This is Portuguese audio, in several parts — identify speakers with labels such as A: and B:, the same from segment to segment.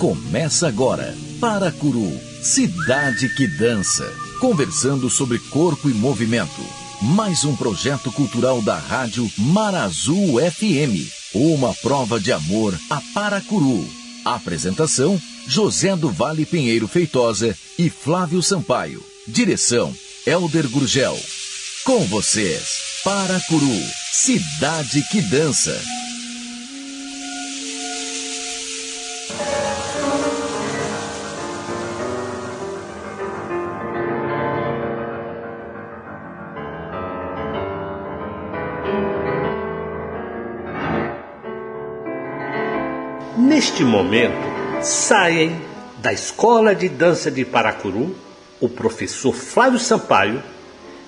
A: Começa agora, Paracuru, cidade que dança. Conversando sobre corpo e movimento. Mais um projeto cultural da rádio Marazul FM. Uma prova de amor a Paracuru. Apresentação, José do Vale Pinheiro Feitosa e Flávio Sampaio. Direção, Elder Gurgel. Com vocês, Paracuru, cidade que dança.
B: Neste momento, saem da Escola de Dança de Paracuru o professor Flávio Sampaio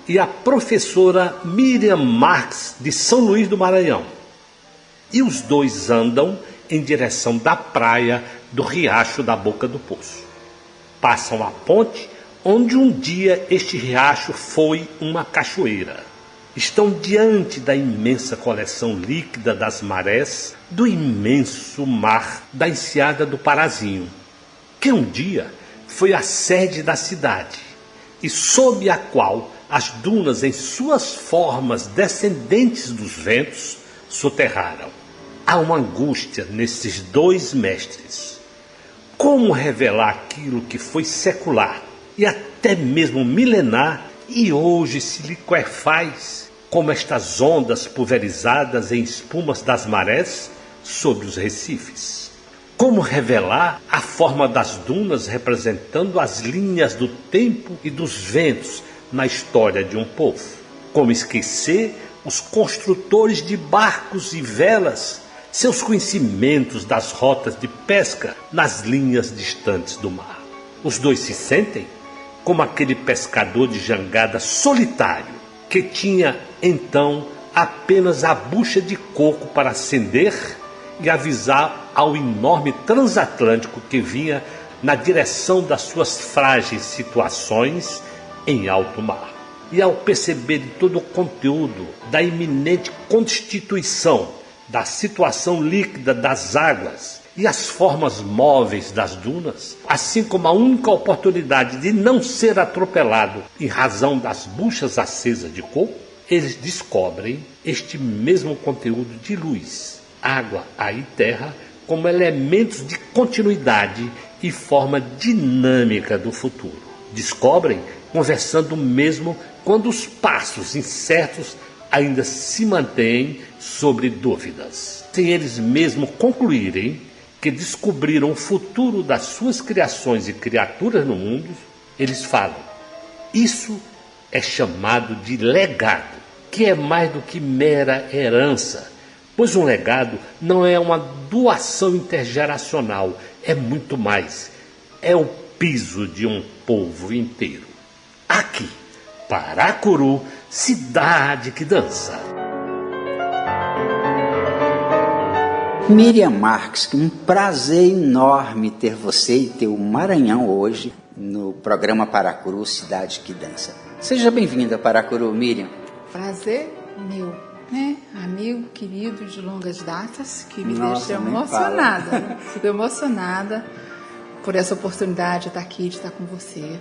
B: e a professora Miriam Marques, de São Luís do Maranhão. E os dois andam em direção da praia do Riacho da Boca do Poço. Passam a ponte onde um dia este riacho foi uma cachoeira. Estão diante da imensa coleção líquida das marés do imenso mar da enseada do Parazinho, que um dia foi a sede da cidade e sob a qual as dunas em suas formas descendentes dos ventos soterraram. Há uma angústia nesses dois mestres. Como revelar aquilo que foi secular e até mesmo milenar e hoje se liquefaz, como estas ondas pulverizadas em espumas das marés sobre os recifes? Como revelar a forma das dunas representando as linhas do tempo e dos ventos na história de um povo? Como esquecer os construtores de barcos e velas, seus conhecimentos das rotas de pesca nas linhas distantes do mar? Os dois se sentem como aquele pescador de jangada solitário que tinha então apenas a bucha de coco para acender e avisar ao enorme transatlântico que vinha na direção das suas frágeis situações em alto mar. E ao perceber de todo o conteúdo da iminente constituição da situação líquida das águas e as formas móveis das dunas, assim como a única oportunidade de não ser atropelado em razão das buchas acesas de coco, eles descobrem este mesmo conteúdo de luz, água, ar e terra como elementos de continuidade e forma dinâmica do futuro. Descobrem conversando mesmo quando os passos incertos ainda se mantêm sobre dúvidas. Sem eles mesmo concluírem que descobriram o futuro das suas criações e criaturas no mundo, eles falam: isso é chamado de legado, que é mais do que mera herança, pois um legado não é uma doação intergeracional, é muito mais, é o piso de um povo inteiro. Aqui, Paracuru, cidade que dança.
C: Miriam Marques, um prazer enorme ter você e ter o Maranhão hoje no programa Paracuru, Cidade que Dança. Seja bem-vinda a Paracuru, Miriam.
D: Prazer meu, né? Amigo querido de longas datas, que me
C: Nossa,
D: deixa
C: nem
D: emocionada.
C: fala.
D: Fico emocionada por essa oportunidade de estar aqui, de estar com você.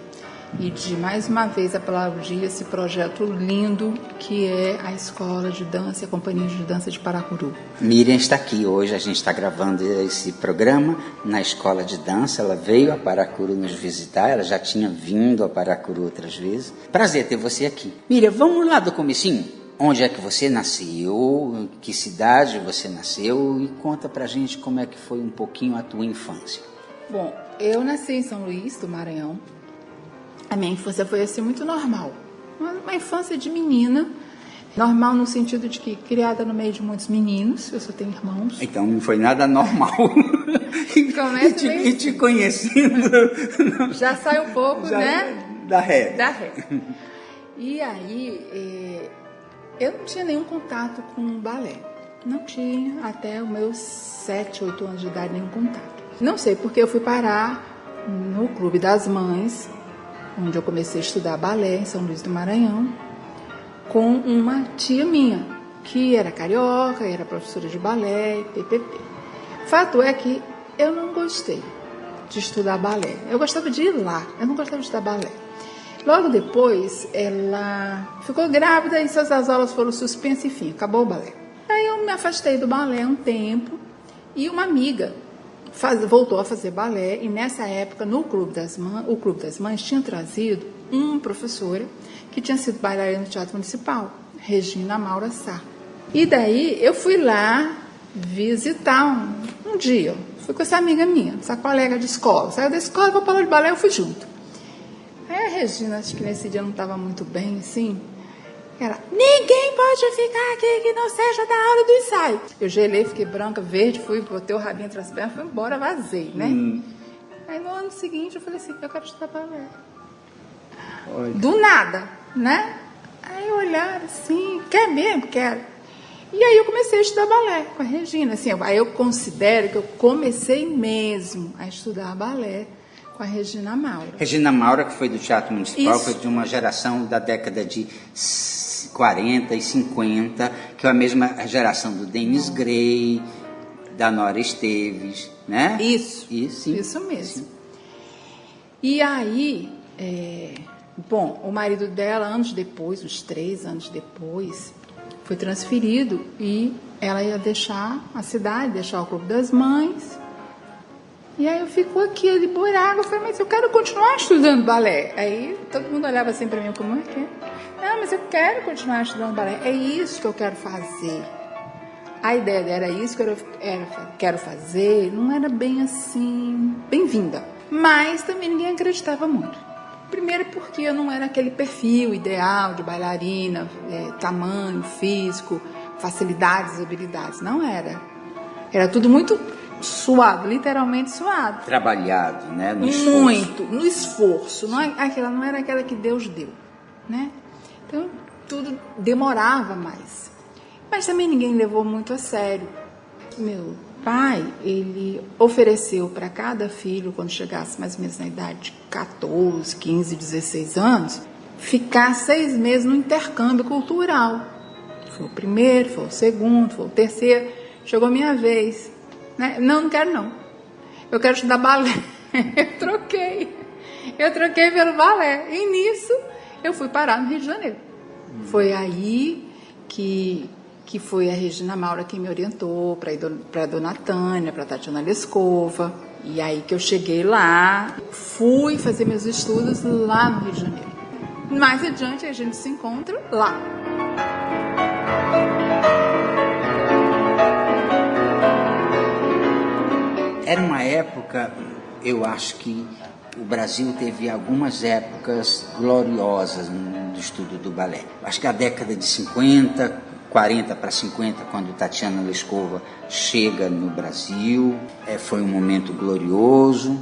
D: E de mais uma vez aplaudir esse projeto lindo que é a Escola de Dança e a Companhia de Dança de Paracuru.
C: Miriam está aqui hoje, a gente está gravando esse programa na Escola de Dança. Ela veio a Paracuru nos visitar, ela já tinha vindo a Paracuru outras vezes. Prazer ter você aqui. Miriam, vamos lá do comecinho? Onde é que você nasceu, em que cidade você nasceu e conta pra gente como é que foi um pouquinho a tua infância.
D: Bom, eu nasci em São Luís do Maranhão. A minha infância foi assim muito normal, uma infância de menina, normal no sentido de que criada no meio de muitos meninos, eu só tenho irmãos.
C: Então não foi nada normal. e te conhecendo
D: já sai um pouco,
C: já,
D: né?
C: Da ré.
D: Da ré. E aí, eu não tinha nenhum contato com balé. Não tinha até os meus 7, 8 anos de idade nenhum contato. Não sei porque eu fui parar no Clube das Mães, onde eu comecei a estudar balé em São Luís do Maranhão, com uma tia minha, que era carioca, era professora de balé, ppp. Fato é que eu não gostei. de estudar balé. Eu gostava de ir lá, eu não gostava de estudar balé. Logo depois, ela ficou grávida e as aulas foram suspensas, enfim, acabou o balé. Aí eu me afastei do balé um tempo e uma amiga voltou a fazer balé, e nessa época, no Clube das Mães tinha trazido uma professora que tinha sido bailarina no Teatro Municipal, Regina Maura Sá. E daí eu fui lá visitar um dia. Fui com essa amiga minha, essa colega de escola. Saiu da escola, vou para aula de balé, eu fui junto. Aí a Regina, acho que nesse dia não estava muito bem, assim. Ela, ninguém pode ficar aqui que não seja da aula do ensaio. Eu gelei, fiquei branca, verde, fui, botei o rabinho entre as pernas, fui embora, vazei, né? Aí no ano seguinte eu falei assim, eu quero estudar balé. Do nada, né? Aí olharam assim, quer mesmo? Quero. E aí eu comecei a estudar balé com a Regina. Assim, aí eu considero que eu comecei mesmo a estudar balé com a Regina Maura.
C: Regina Maura, que foi do Teatro Municipal,
D: Isso.
C: foi de uma geração da década de 40 e 50, que é a mesma geração do Denis Gray, da Nora Esteves, né?
D: Isso mesmo. E aí, bom, o marido dela, anos depois, uns 3 anos depois, foi transferido e ela ia deixar a cidade, deixar o Clube das Mães. E aí eu fico aqui, ali buraco, eu falei, mas eu quero continuar estudando balé. Aí todo mundo olhava assim pra mim, como é que é? Não, mas eu quero continuar estudando balé, é isso que eu quero fazer. A ideia dela era isso que eu quero fazer, não era bem assim, bem-vinda. Mas também ninguém acreditava muito. Primeiro porque eu não era aquele perfil ideal de bailarina, tamanho, físico, facilidades, habilidades. Não era. Era tudo muito suado, literalmente suado.
C: Trabalhado, né? No
D: muito, no esforço. Não era aquela que Deus deu, né? Então, tudo demorava mais. Mas também ninguém levou muito a sério. Meu pai, ele ofereceu para cada filho, quando chegasse mais ou menos na idade de 14, 15, 16 anos, ficar 6 meses no intercâmbio cultural. Foi o primeiro, foi o segundo, foi o terceiro. Chegou a minha vez. Né? Não quero não. Eu quero estudar balé. Eu troquei pelo balé. E nisso, eu fui parar no Rio de Janeiro. Foi aí que foi a Regina Maura quem me orientou para a Dona Tânia, para a Tatiana Lescova. E aí que eu cheguei lá, fui fazer meus estudos lá no Rio de Janeiro. Mais adiante a gente se encontra lá.
C: Era uma época, eu acho que o Brasil teve algumas épocas gloriosas no estudo do balé. Acho que a década de 50, 40 para 50, quando Tatiana Lescova chega no Brasil, foi um momento glorioso.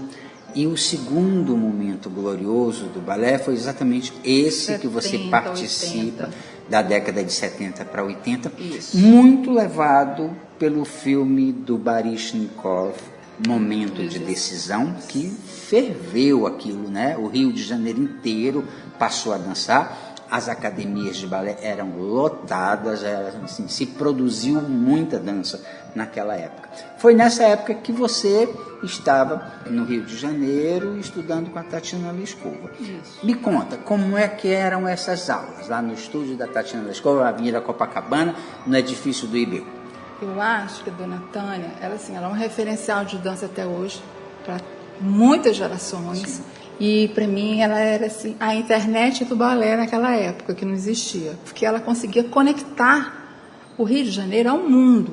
C: E o segundo momento glorioso do balé foi exatamente esse 70, que você participa, 80. Da década de 70 para 80, isso. Muito levado pelo filme do Baryshnikov, Momento de Decisão, que ferveu aquilo, né? O Rio de Janeiro inteiro passou a dançar. As academias de balé eram lotadas, assim, se produziu muita dança naquela época. Foi nessa época que você estava no Rio de Janeiro estudando com a Tatiana Lescova. Isso. Me conta, como é que eram essas aulas lá no estúdio da Tatiana Lescova, na Avenida Copacabana, no edifício do IBU?
D: Eu acho que a Dona Tânia, ela é um referencial de dança até hoje, para muitas gerações. Sim. E para mim ela era assim, a internet do balé naquela época, que não existia. Porque ela conseguia conectar o Rio de Janeiro ao mundo.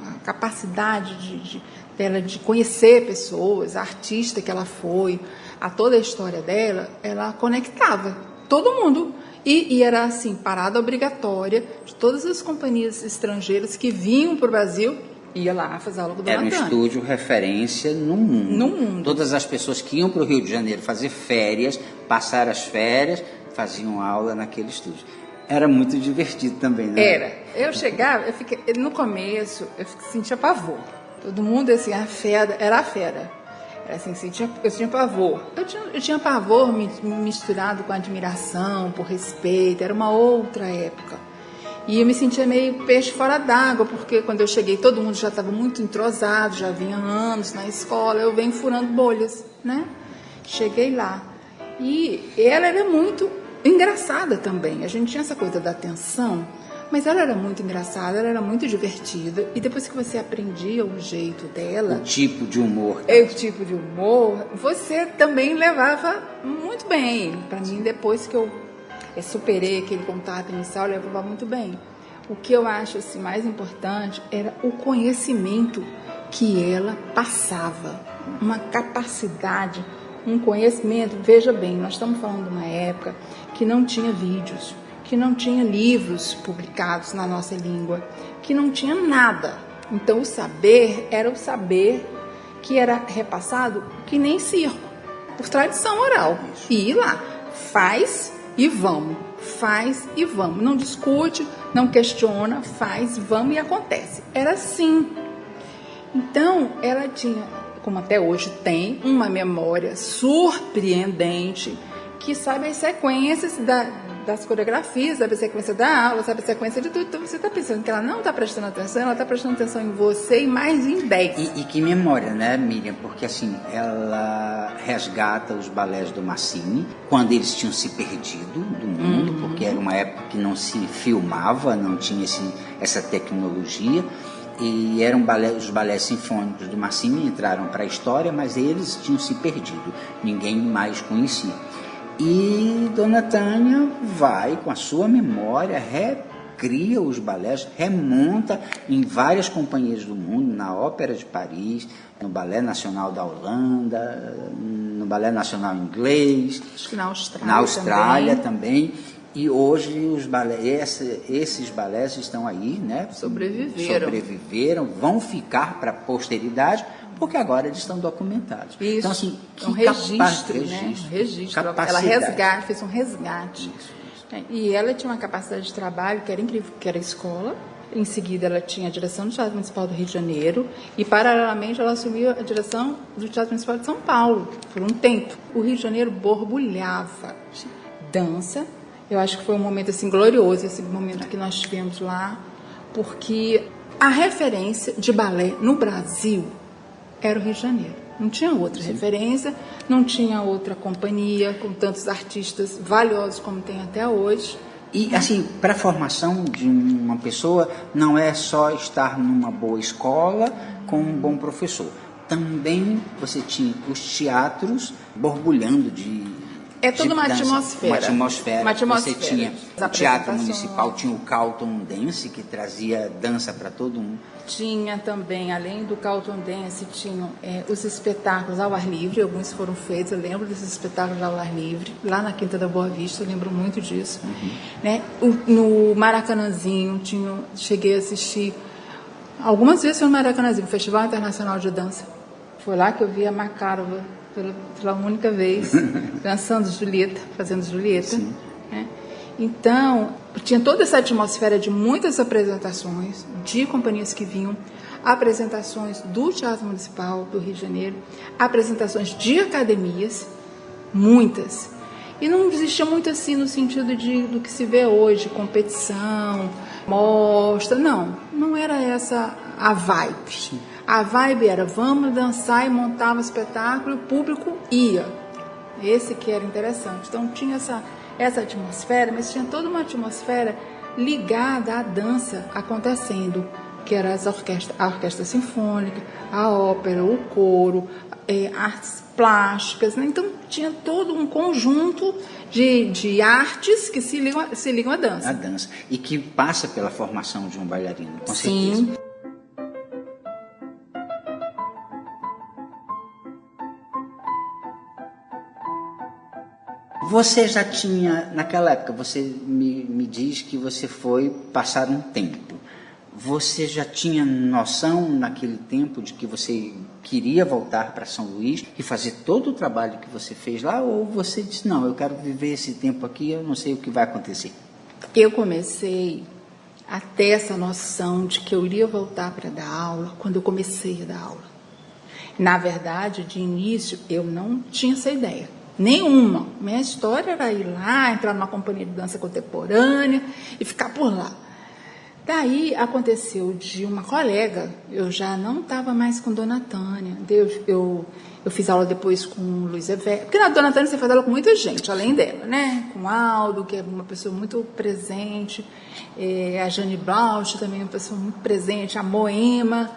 D: A capacidade dela de conhecer pessoas, a artista que ela foi, a toda a história dela, ela conectava todo mundo. E era assim, parada obrigatória de todas as companhias estrangeiras que vinham para o Brasil. Ia lá fazer aula com a Dona Tânia.
C: Era um estúdio referência no mundo.
D: No mundo.
C: Todas as pessoas que iam para o Rio de Janeiro fazer férias, passar as férias, faziam aula naquele estúdio. Era muito divertido também, né?
D: Era. Eu chegava, no começo, eu sentia pavor. Todo mundo, assim, era a fera. Era assim, eu tinha pavor. Eu tinha pavor misturado com admiração, por respeito. Era uma outra época. E eu me sentia meio peixe fora d'água, porque quando eu cheguei todo mundo já estava muito entrosado, já vinha anos na escola, eu venho furando bolhas, né? Cheguei lá. E ela era muito engraçada também. A gente tinha essa coisa da atenção, mas ela era muito engraçada, ela era muito divertida. E depois que você aprendia o jeito dela...
C: O tipo de humor.
D: O tipo de humor, você também levava muito bem. Para mim, depois que eu superei aquele contato inicial, eu levava muito bem. O que eu acho assim, mais importante era o conhecimento que ela passava. Uma capacidade, um conhecimento. Veja bem, nós estamos falando de uma época que não tinha vídeos, que não tinha livros publicados na nossa língua, que não tinha nada. Então o saber era o saber que era repassado que nem circo, por tradição oral. E ir lá, faz e vamos, faz e vamos. Não discute, não questiona, faz, vamos e acontece. Era assim. Então ela tinha, como até hoje tem, uma memória surpreendente, que sabe as sequências das coreografias, sabe a sequência da aula, sabe a sequência de tudo. Então você está pensando que ela não está prestando atenção, ela está prestando atenção em você e mais em 10.
C: E que memória, né, Miriam? Porque assim, ela resgata os balés do Massini, quando eles tinham se perdido do mundo, porque era uma época que não se filmava, não tinha essa tecnologia. E eram os balés sinfônicos do Massini, entraram para a história, mas eles tinham se perdido, ninguém mais conhecia. E Dona Tânia vai, com a sua memória, recria os balés, remonta em várias companhias do mundo, na Ópera de Paris, no Balé Nacional da Holanda, no Balé Nacional Inglês,
D: acho que na
C: Austrália também. E hoje os balés, esses balés estão aí, né? Sobreviveram, vão ficar para a posteridade, porque agora eles estão documentados.
D: Isso.
C: Então, assim,
D: um registro, né? Um registro. Ela fez um resgate.
C: Isso.
D: E ela tinha uma capacidade de trabalho que era incrível, que era a escola. Em seguida, ela tinha a direção do Teatro Municipal do Rio de Janeiro e, paralelamente, ela assumiu a direção do Teatro Municipal de São Paulo, por um tempo. O Rio de Janeiro borbulhava. Dança. Eu acho que foi um momento assim glorioso, esse momento que nós tivemos lá, porque a referência de balé no Brasil era o Rio de Janeiro. Não tinha outra referência, não tinha outra companhia com tantos artistas valiosos como tem até hoje.
C: E, assim, para a formação de uma pessoa, não é só estar numa boa escola com um bom professor. Também você tinha os teatros borbulhando de...
D: É toda uma atmosfera.
C: Uma atmosfera. Você tinha o Teatro Municipal, tinha o Carlton Dance, que trazia dança para todo mundo.
D: Tinha também, além do Carlton Dance, tinham os espetáculos ao ar livre, alguns foram feitos, eu lembro desses espetáculos ao ar livre, lá na Quinta da Boa Vista, eu lembro muito disso. Né? No Maracanãzinho, cheguei a assistir, algumas vezes foi no Maracanãzinho, Festival Internacional de Dança. Foi lá que eu vi a Makarova, pela única vez, dançando Julieta, fazendo Julieta. Né? Então, tinha toda essa atmosfera de muitas apresentações, de companhias que vinham, apresentações do Teatro Municipal do Rio de Janeiro, apresentações de academias, muitas. E não existia muito assim no sentido do que se vê hoje, competição, mostra, não era essa a vibe. Sim. A vibe era, vamos dançar e montar um espetáculo, e o público ia. Esse que era interessante. Então tinha essa atmosfera, mas tinha toda uma atmosfera ligada à dança acontecendo, que era a orquestra sinfônica, a ópera, o coro, artes plásticas, né? Então tinha todo um conjunto de artes que se ligam à dança.
C: A dança. E que passa pela formação de um bailarino, com certeza.
D: Sim.
C: Você já tinha, naquela época, você me diz que você foi passar um tempo. Você já tinha noção naquele tempo de que você queria voltar para São Luís e fazer todo o trabalho que você fez lá? Ou você disse, não, eu quero viver esse tempo aqui, eu não sei o que vai acontecer?
D: Eu comecei a ter essa noção de que eu iria voltar para dar aula quando eu comecei a dar aula. Na verdade, de início, eu não tinha essa ideia. Nenhuma. Minha história era ir lá, entrar numa companhia de dança contemporânea e ficar por lá. Daí aconteceu de uma colega, eu já não estava mais com Dona Tânia, eu fiz aula depois com Luiz Everton, porque na Dona Tânia você faz aula com muita gente, além dela, né? Com Aldo, que é uma pessoa muito presente, a Jane Bausch também é uma pessoa muito presente, a Moema,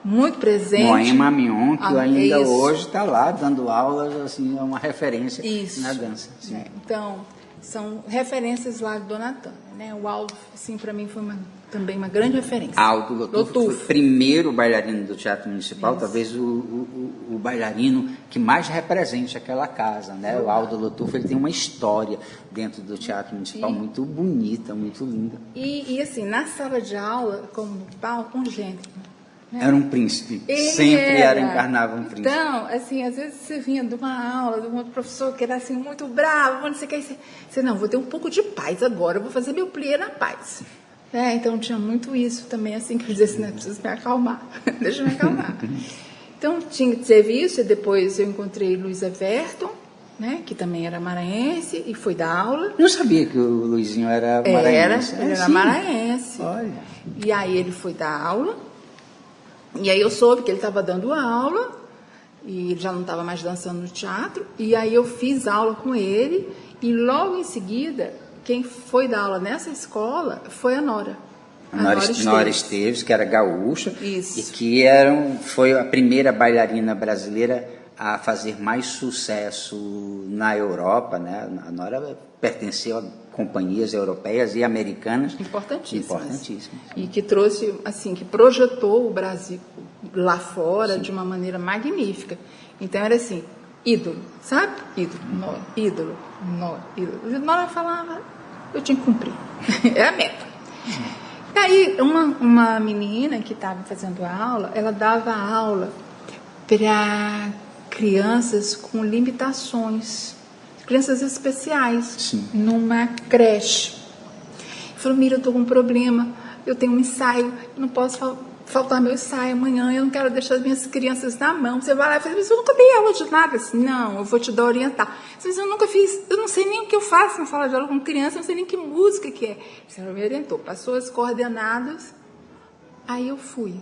D: muito presente.
C: Moema Mion, que ainda hoje está lá dando aulas, assim, é uma referência na dança. Sim.
D: Então, são referências lá de Dona Tânia, né? O Aldo, assim, para mim foi também uma grande referência.
C: Aldo Lotufo foi o primeiro bailarino do Teatro Municipal, talvez o bailarino que mais represente aquela casa, né? O Aldo Lotufo, ele tem uma história dentro do Teatro Municipal muito bonita, muito linda.
D: E assim, na sala de aula, como no palco, um gênero.
C: Era um príncipe, sempre encarnava um príncipe.
D: Então, assim, às vezes você vinha de uma aula, de um professor que era assim, muito bravo, não sei o que, você não, vou ter um pouco de paz agora, vou fazer meu plié na paz. Então tinha muito isso também, assim, que eu dizia assim, não, preciso me acalmar, deixa eu me acalmar. Então teve isso, e depois eu encontrei Luiz Everton, né, que também era maranhense, e foi dar aula.
C: Não sabia que o Luizinho era maranhense.
D: Ele era maranhense.
C: Olha.
D: E aí ele foi dar aula, e aí eu soube que ele estava dando aula, e ele já não estava mais dançando no teatro, e aí eu fiz aula com ele, e logo em seguida, quem foi dar aula nessa escola foi a Nora.
C: Nora Esteves, que era gaúcha.
D: Isso.
C: E que foi a primeira bailarina brasileira a fazer mais sucesso na Europa, né? A Nora pertenceu a companhias europeias e americanas importantíssimas.
D: E que trouxe, assim, que projetou o Brasil lá fora de uma maneira magnífica. Então era assim, ídolo, sabe? Ídolo. Nora falava, eu tinha que cumprir. Era a meta. E aí, uma menina que estava fazendo aula, ela dava aula para crianças com limitações, crianças especiais, numa creche. Falou, Mira, eu estou com um problema, eu tenho um ensaio, eu não posso faltar meu ensaio amanhã, eu não quero deixar as minhas crianças na mão. Você vai lá e fala, mas eu nunca dei aula de nada. Assim, não, eu vou te dar orientar. Mas eu nunca fiz, eu não sei nem o que eu faço na sala de aula com criança, eu não sei nem que música que é. Ela me orientou, passou as coordenadas, aí eu fui.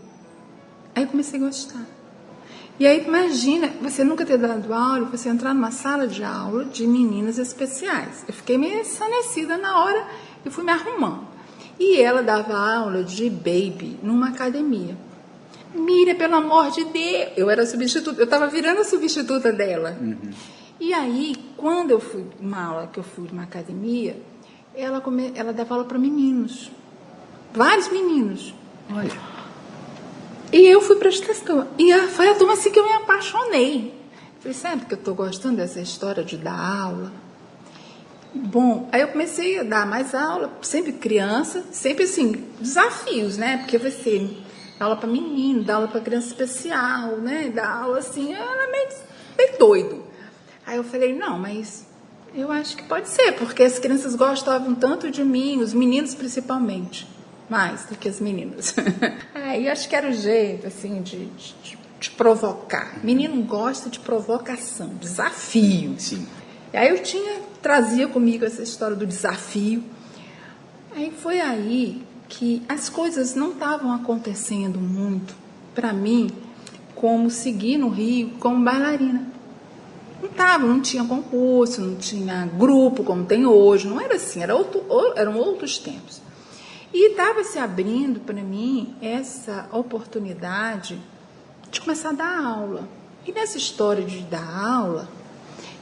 D: Aí eu comecei a gostar. E aí imagina, você nunca ter dado aula, você entrar numa sala de aula de meninas especiais. Eu fiquei meio ensandecida na hora e fui me arrumando. E ela dava aula de baby numa academia. Mira, pelo amor de Deus! Eu era substituta, eu estava virando a substituta dela. E aí, quando eu fui uma aula que eu fui numa academia, ela dava aula para meninos. Vários meninos.
C: Olha.
D: E eu fui prestar atenção. E foi a turma assim que eu me apaixonei. Falei, sabe que eu estou gostando dessa história de dar aula? Bom, aí eu comecei a dar mais aula, sempre criança, sempre assim, desafios, né? Porque você dá aula para menino, dá aula para criança especial, né? Dá aula assim, era meio doido. Aí eu falei, não, mas eu acho que pode ser, porque as crianças gostavam tanto de mim, os meninos principalmente, mais do que as meninas. Aí acho que era o jeito, assim, de provocar. Menino gosta de provocação, desafio.
C: Sim.
D: E aí eu trazia comigo essa história do desafio. Aí foi aí que as coisas não estavam acontecendo muito para mim como seguir no Rio como bailarina. Não tinha concurso, não tinha grupo como tem hoje, não era assim, eram outros tempos. E estava se abrindo para mim essa oportunidade de começar a dar aula. E nessa história de dar aula,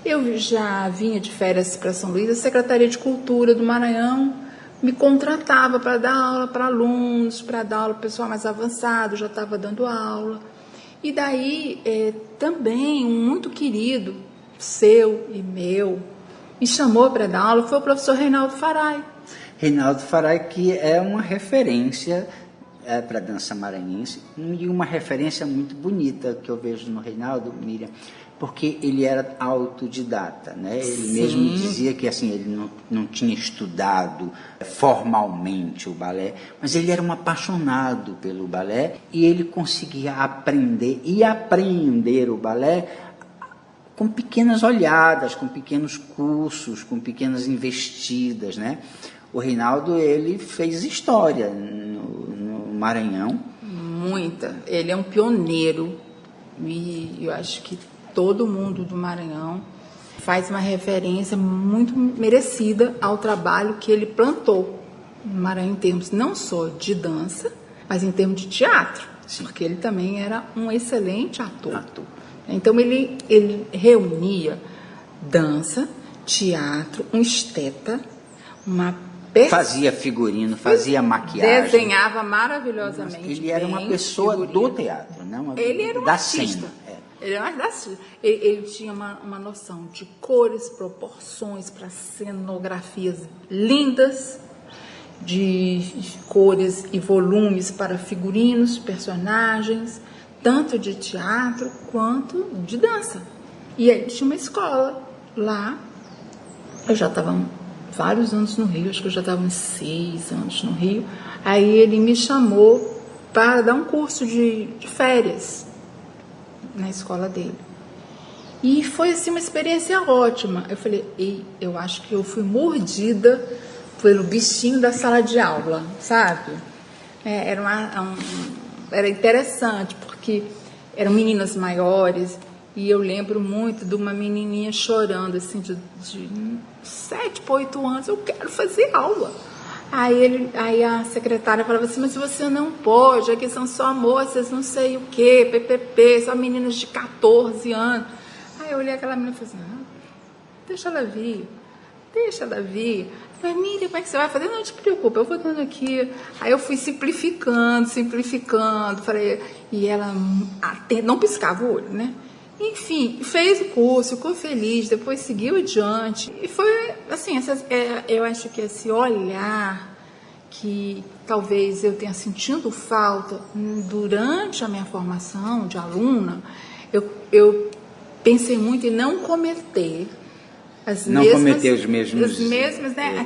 D: eu já vinha de férias para São Luís, a Secretaria de Cultura do Maranhão me contratava para dar aula para alunos, para dar aula para o pessoal mais avançado, já estava dando aula. E daí também um muito querido, seu e meu, me chamou para dar aula, foi o professor Reinaldo Farai.
C: Reinaldo Farai, que é uma referência para a dança maranhense, e uma referência muito bonita que eu vejo no Reinaldo, Miriam, porque ele era autodidata, né? Ele mesmo dizia que assim, ele não tinha estudado formalmente o balé, mas ele era um apaixonado pelo balé e ele conseguia aprender e apreender o balé com pequenas olhadas, com pequenos cursos, com pequenas investidas, né? O Reinaldo, ele fez história Maranhão.
D: Muita. Ele é um pioneiro e eu acho que todo mundo do Maranhão faz uma referência muito merecida ao trabalho que ele plantou no Maranhão em termos não só de dança, mas em termos de teatro. Sim. Porque ele também era um excelente ator. Então ele reunia dança, teatro, um esteta,
C: fazia figurino, fazia maquiagem.
D: Desenhava maravilhosamente.
C: Ele era uma pessoa do teatro, não
D: ele era um
C: da
D: artista.
C: cena.
D: Ele era mais da cena. Ele tinha uma noção de cores, proporções para cenografias lindas, de cores e volumes para figurinos, personagens, tanto de teatro quanto de dança. E ele tinha uma escola lá. Eu já estava vários anos no Rio, acho que eu já estava uns 6 anos no Rio. Aí ele me chamou para dar um curso de férias na escola dele. E foi assim uma experiência ótima. Eu falei, eu acho que eu fui mordida pelo bichinho da sala de aula, sabe? Era interessante, porque eram meninas maiores, e eu lembro muito de uma menininha chorando, assim, de 7 para 8 anos, eu quero fazer aula. Aí a secretária falava assim, mas você não pode, aqui são só moças, não sei o quê, PPP, só meninas de 14 anos. Aí eu olhei aquela menina e falei assim, deixa ela vir. Mas, Miriam, como é que você vai fazer? Não te preocupa, eu vou dando aqui. Aí eu fui simplificando, falei, e ela não piscava o olho, né? Enfim, fez o curso, ficou feliz, depois seguiu adiante. E foi, assim, eu acho que esse olhar que talvez eu tenha sentido falta durante a minha formação de aluna, eu pensei muito em não cometer
C: cometer os mesmos,
D: né,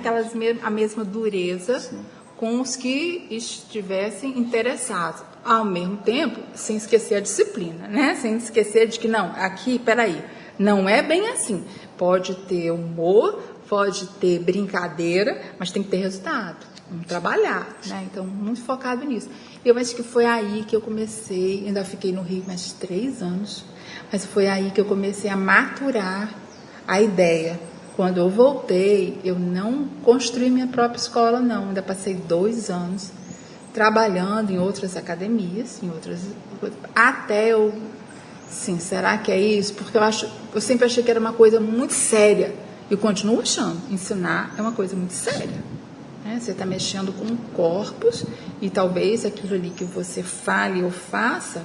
D: a mesma dureza. Sim. Com os que estivessem interessados, ao mesmo tempo, sem esquecer a disciplina, né? Sem esquecer de que não é bem assim. Pode ter humor, pode ter brincadeira, mas tem que ter resultado, vamos trabalhar, né? Então, muito focado nisso. Eu acho que foi aí que eu comecei, ainda fiquei no Rio mais 3 anos, mas foi aí que eu comecei a maturar a ideia. Quando eu voltei, eu não construí minha própria escola, não. Ainda passei 2 anos trabalhando em outras academias, até eu, sim, será que é isso? Porque eu sempre achei que era uma coisa muito séria, e continuo achando. Ensinar é uma coisa muito séria, né? Você está mexendo com corpos, e talvez aquilo ali que você fale ou faça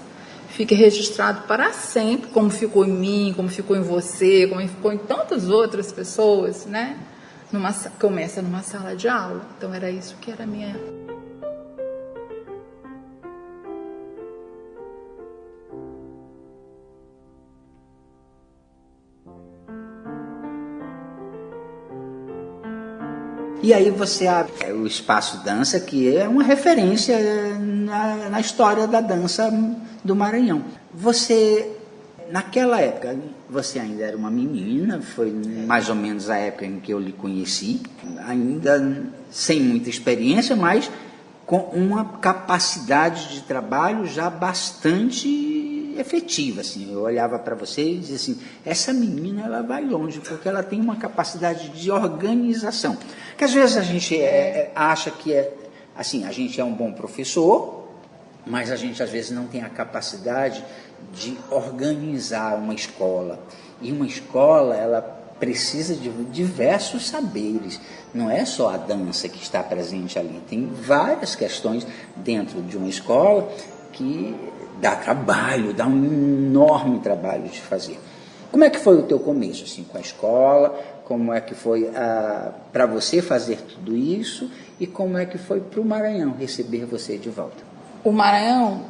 D: fique registrado para sempre, como ficou em mim, como ficou em você, como ficou em tantas outras pessoas, né? Começa numa sala de aula. Então era isso que era a minha...
C: E aí você abre o Espaço Dança, que é uma referência na história da dança do Maranhão. Você, naquela época, você ainda era uma menina, foi mais ou menos a época em que eu lhe conheci, ainda sem muita experiência, mas com uma capacidade de trabalho já bastante efetiva, assim. Eu olhava para você e dizia assim, essa menina ela vai longe, porque ela tem uma capacidade de organização. Que às vezes a gente acha que assim, a gente é um bom professor, mas a gente às vezes não tem a capacidade de organizar uma escola. E uma escola, ela precisa de diversos saberes. Não é só a dança que está presente ali. Tem várias questões dentro de uma escola que dá trabalho, dá um enorme trabalho de fazer. Como é que foi o teu começo, assim, com a escola? Como é que foi para você fazer tudo isso? E como é que foi para o Maranhão receber você de volta?
D: O Maranhão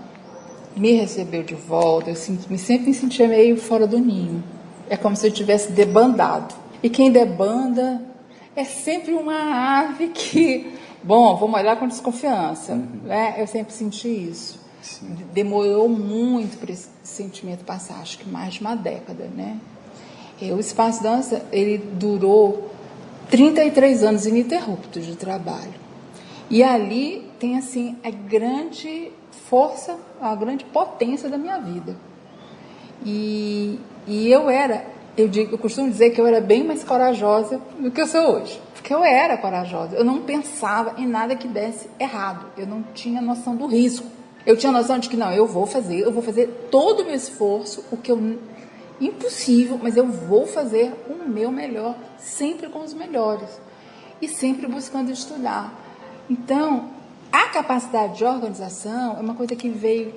D: me recebeu de volta, eu sempre me sentia meio fora do ninho. É como se eu tivesse debandado. E quem debanda é sempre uma ave que... Bom, vamos olhar com desconfiança. Né? Eu sempre senti isso. Sim. Demorou muito para esse sentimento passar, acho que mais de uma década, né? O Espaço Dança, ele durou 33 anos ininterruptos de trabalho. E ali tem assim a grande força, a grande potência da minha vida. E eu costumo dizer que eu era bem mais corajosa do que eu sou hoje. Porque eu era corajosa, eu não pensava em nada que desse errado, eu não tinha noção do risco. Eu tinha noção de que não, eu vou fazer todo o meu esforço, impossível, mas eu vou fazer o meu melhor, sempre com os melhores e sempre buscando estudar. Então, a capacidade de organização é uma coisa que veio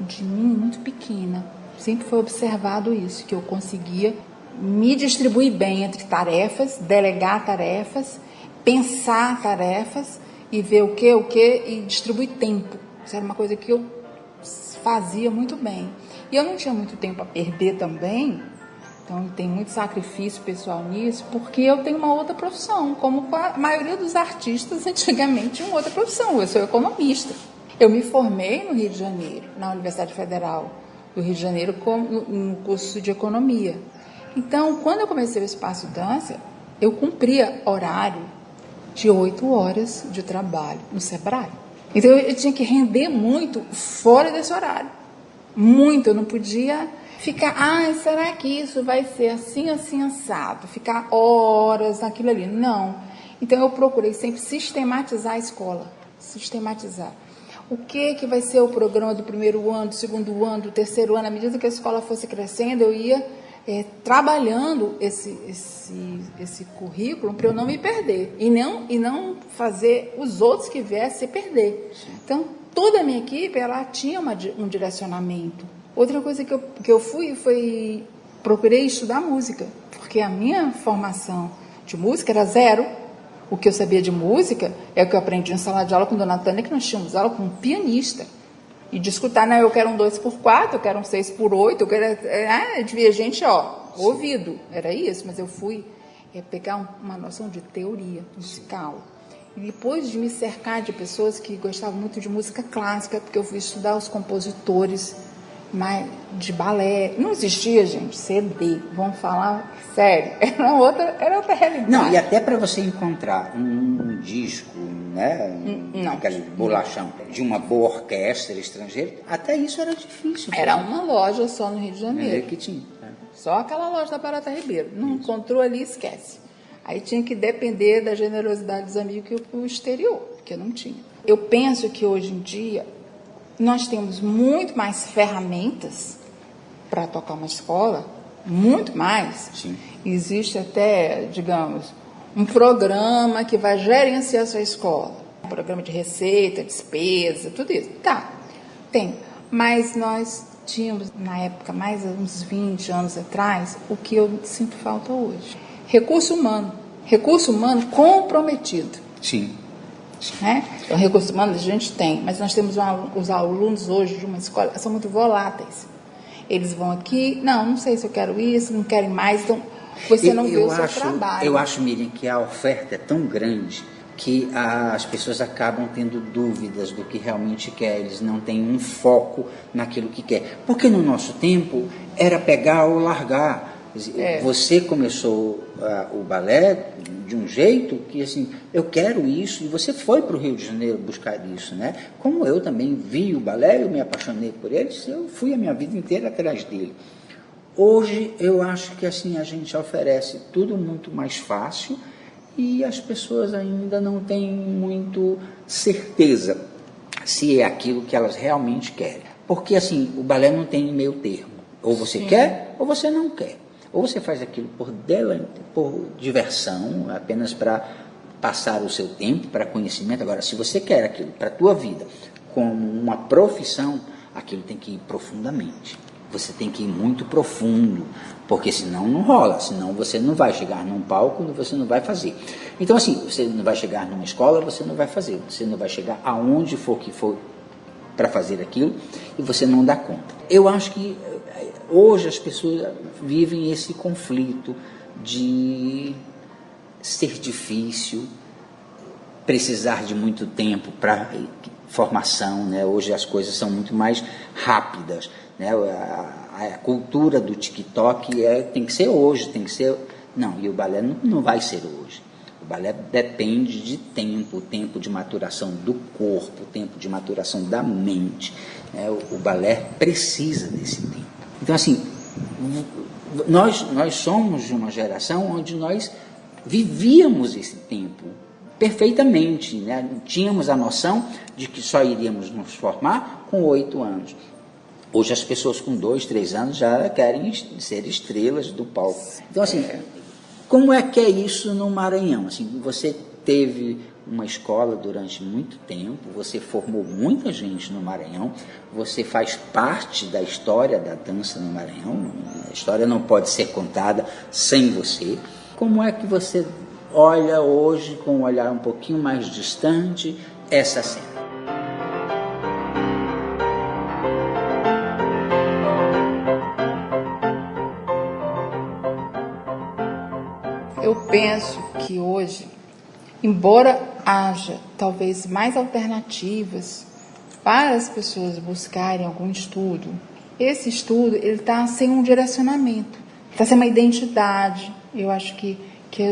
D: de mim muito pequena. Sempre foi observado isso, que eu conseguia me distribuir bem entre tarefas, delegar tarefas, pensar tarefas e ver o que e distribuir tempo. Isso era uma coisa que eu fazia muito bem. E eu não tinha muito tempo a perder também, então tem muito sacrifício pessoal nisso, porque eu tenho uma outra profissão, como a maioria dos artistas antigamente tinha uma outra profissão. Eu sou economista. Eu me formei no Rio de Janeiro, na Universidade Federal do Rio de Janeiro, no curso de economia. Então, quando eu comecei o Espaço Dança, eu cumpria horário de 8 horas de trabalho no Sebrae. Então, eu tinha que render muito fora desse horário. Muito, eu não podia ficar, será que isso vai ser assim, assim, assado? Ficar horas naquilo ali. Não. Então, eu procurei sempre sistematizar a escola. Sistematizar. O que vai ser o programa do primeiro ano, do segundo ano, do terceiro ano? À medida que a escola fosse crescendo, eu ia trabalhando esse currículo para eu não me perder e não fazer os outros que viessem se perder. Sim. Então, toda a minha equipe, ela tinha um direcionamento. Outra coisa que eu procurei estudar música, porque a minha formação de música era zero. O que eu sabia de música é o que eu aprendi em sala de aula com Dona Tânia, que nós tínhamos aula com um pianista. E de escutar, eu quero um 2x4, eu quero um 6x8, eu quero... devia gente, ouvido. Era isso, mas eu fui pegar uma noção de teoria musical. E depois de me cercar de pessoas que gostavam muito de música clássica, porque eu fui estudar os compositores de balé. Não existia, gente, CD. Vamos falar sério. Era outra realidade.
C: Não, e até para você encontrar um disco, aquele bolachão, de uma boa orquestra estrangeira, até isso era difícil.
D: Era uma loja só no Rio de Janeiro.
C: Que tinha.
D: Só aquela loja da Barata Ribeiro. Não encontrou ali, esquece. Aí tinha que depender da generosidade dos amigos que o exterior, porque não tinha. Eu penso que hoje em dia nós temos muito mais ferramentas para tocar uma escola, muito mais.
C: Sim.
D: Existe até, digamos, um programa que vai gerenciar a sua escola. Um programa de receita, despesa, tudo isso. Tá, tem. Mas nós tínhamos, na época, mais uns 20 anos atrás, o que eu sinto falta hoje. Recurso humano comprometido.
C: Sim.
D: Então, recursos humanos a gente tem, mas nós temos os alunos hoje de uma escola, são muito voláteis. Eles vão aqui, não sei se eu quero isso, não querem mais, então você não vê o seu trabalho.
C: Eu acho, Miriam, que a oferta é tão grande que as pessoas acabam tendo dúvidas do que realmente quer, eles não têm um foco naquilo que quer. Porque no nosso tempo era pegar ou largar. Você começou o balé de um jeito que, assim, eu quero isso, e você foi para o Rio de Janeiro buscar isso, né? Como eu também vi o balé, eu me apaixonei por ele, eu fui a minha vida inteira atrás dele. Hoje, eu acho que, assim, a gente oferece tudo muito mais fácil e as pessoas ainda não têm muito certeza se é aquilo que elas realmente querem. Porque, assim, o balé não tem meio termo. Ou você quer, ou você não quer. Ou você faz aquilo por diversão, apenas para passar o seu tempo, para conhecimento. Agora, se você quer aquilo para a tua vida como uma profissão, aquilo tem que ir profundamente. Você tem que ir muito profundo, porque senão não rola, senão você não vai chegar num palco, você não vai fazer. Então, assim, você não vai chegar numa escola, você não vai fazer. Você não vai chegar aonde for que for para fazer aquilo e você não dá conta. Eu acho que hoje as pessoas vivem esse conflito de ser difícil, precisar de muito tempo para formação, né? Hoje as coisas são muito mais rápidas, né? A cultura do TikTok tem que ser hoje, tem que ser... Não, e o balé não vai ser hoje. O balé depende de tempo de maturação do corpo, tempo de maturação da mente, né? O balé precisa desse tempo. Então, assim, nós somos de uma geração onde nós vivíamos esse tempo perfeitamente, né? Tínhamos a noção de que só iríamos nos formar com 8 anos. Hoje as pessoas com 2, 3 anos já querem ser estrelas do palco. Então, assim, como é que é isso no Maranhão? Assim, você teve uma escola durante muito tempo, você formou muita gente no Maranhão, você faz parte da história da dança no Maranhão, a história não pode ser contada sem você. Como é que você olha hoje, com um olhar um pouquinho mais distante, essa cena?
D: Eu penso que hoje, embora haja talvez mais alternativas para as pessoas buscarem algum estudo, esse estudo está sem um direcionamento, está sem uma identidade. Eu acho que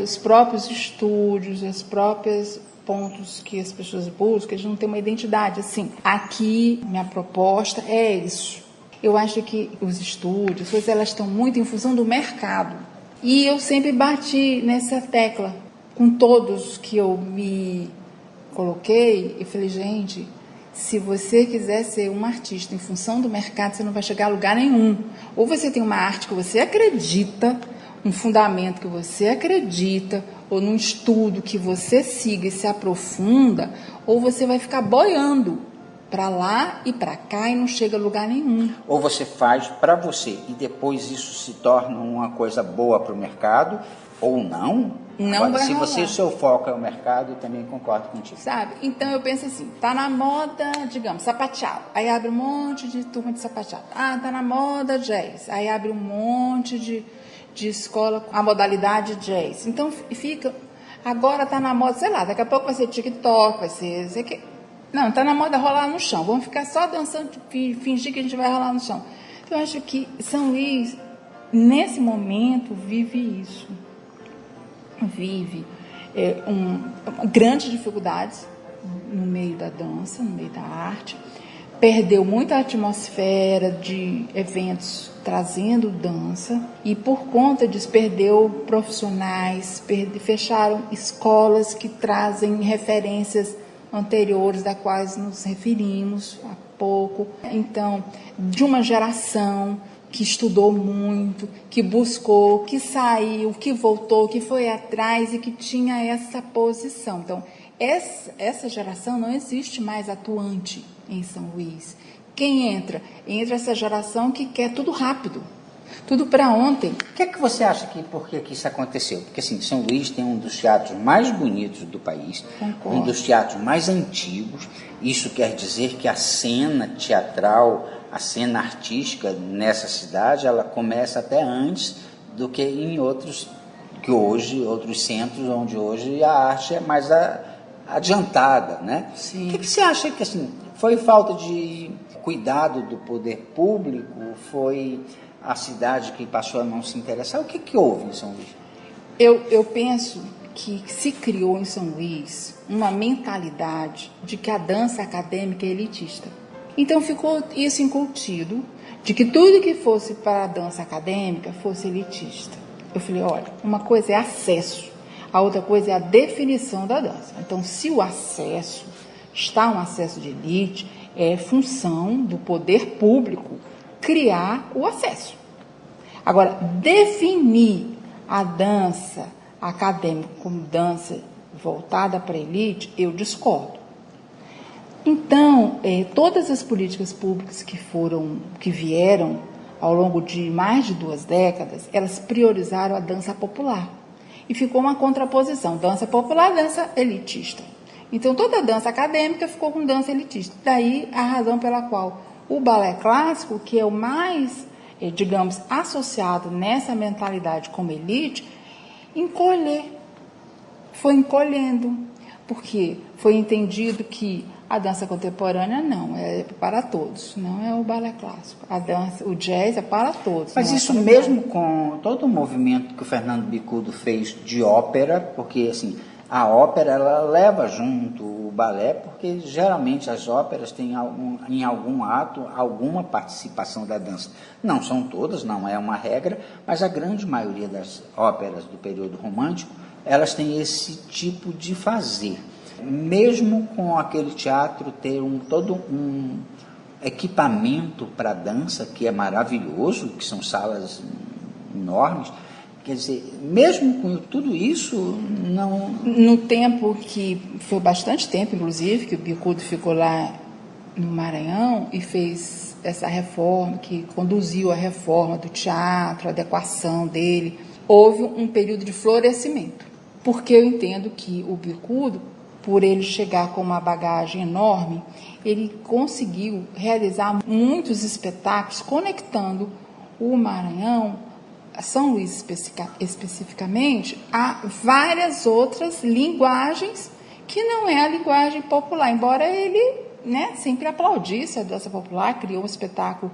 D: os próprios estúdios, os próprios pontos que as pessoas buscam, eles não têm uma identidade. Assim, aqui, minha proposta é isso. Eu acho que os estúdios, elas estão muito em função do mercado. E eu sempre bati nessa tecla com todos que eu me coloquei. Eu falei, gente, se você quiser ser um artista em função do mercado, você não vai chegar a lugar nenhum. Ou você tem uma arte que você acredita, um fundamento que você acredita, ou num estudo que você siga e se aprofunda, ou você vai ficar boiando para lá e para cá e não chega a lugar nenhum.
C: Ou você faz para você e depois isso se torna uma coisa boa para o mercado, ou não.
D: Não
C: agora,
D: vai
C: se
D: rolar.
C: O seu foco é o mercado, eu também concordo contigo.
D: Sabe? Então eu penso assim, tá na moda, digamos, sapateado. Aí abre um monte de turma de sapateado. Ah, tá na moda jazz. Aí abre um monte de escola, a modalidade jazz. Então fica, agora tá na moda, sei lá, daqui a pouco vai ser TikTok, vai ser, sei que. Não, tá na moda rolar no chão. Vamos ficar só dançando, fingir que a gente vai rolar no chão. Então eu acho que São Luís, nesse momento, vive isso. Vive grandes dificuldades no meio da dança, no meio da arte. Perdeu muita atmosfera de eventos trazendo dança e por conta disso perdeu profissionais, fecharam escolas que trazem referências anteriores das quais nos referimos há pouco. Então, de uma geração que estudou muito, que buscou, que saiu, que voltou, que foi atrás e que tinha essa posição. Então, essa geração não existe mais atuante em São Luís. Quem entra? Entra essa geração que quer tudo rápido, tudo para ontem.
C: O que é que você acha por que isso aconteceu? Porque assim, São Luís tem um dos teatros mais bonitos do país,
D: Concordo.
C: Um dos teatros mais antigos. Isso quer dizer que a cena teatral, a cena artística nessa cidade, ela começa até antes do que em outros centros onde hoje a arte é mais adiantada, né?
D: Sim.
C: O que você acha que assim, foi falta de cuidado do poder público? Foi a cidade que passou a não se interessar? O que houve em São Luís?
D: Eu penso que se criou em São Luís uma mentalidade de que a dança acadêmica é elitista. Então ficou isso incutido, de que tudo que fosse para a dança acadêmica fosse elitista. Eu falei, olha, uma coisa é acesso, a outra coisa é a definição da dança. Então, se o acesso está um acesso de elite, é função do poder público criar o acesso. Agora, definir a dança acadêmica como dança voltada para a elite, eu discordo. Então, todas as políticas públicas que vieram ao longo de mais de 2 décadas, elas priorizaram a dança popular. E ficou uma contraposição, dança popular, dança elitista. Então, toda a dança acadêmica ficou com dança elitista. Daí a razão pela qual o balé clássico, que é o mais, digamos, associado nessa mentalidade como elite, foi encolhendo, porque foi entendido que a dança contemporânea não é para todos, não é o balé clássico. A dança, o jazz é para todos.
C: Mas isso mesmo com todo o movimento que o Fernando Bicudo fez de ópera, porque assim, A ópera, ela leva junto o balé, porque geralmente as óperas têm em algum ato alguma participação da dança. Não são todas, não é uma regra, mas a grande maioria das óperas do período romântico, elas têm esse tipo de fazer. Mesmo com aquele teatro ter todo um equipamento para dança, que é maravilhoso, que são salas enormes. Quer dizer, mesmo com tudo isso, não...
D: No tempo que, foi bastante tempo, inclusive, que o Bicudo ficou lá no Maranhão e fez essa reforma, que conduziu a reforma do teatro, a adequação dele, houve um período de florescimento. Porque eu entendo que o Bicudo, por ele chegar com uma bagagem enorme, ele conseguiu realizar muitos espetáculos conectando o Maranhão, São Luís especificamente, a várias outras linguagens que não é a linguagem popular, embora ele, né, sempre aplaudisse a dança popular, criou um espetáculo,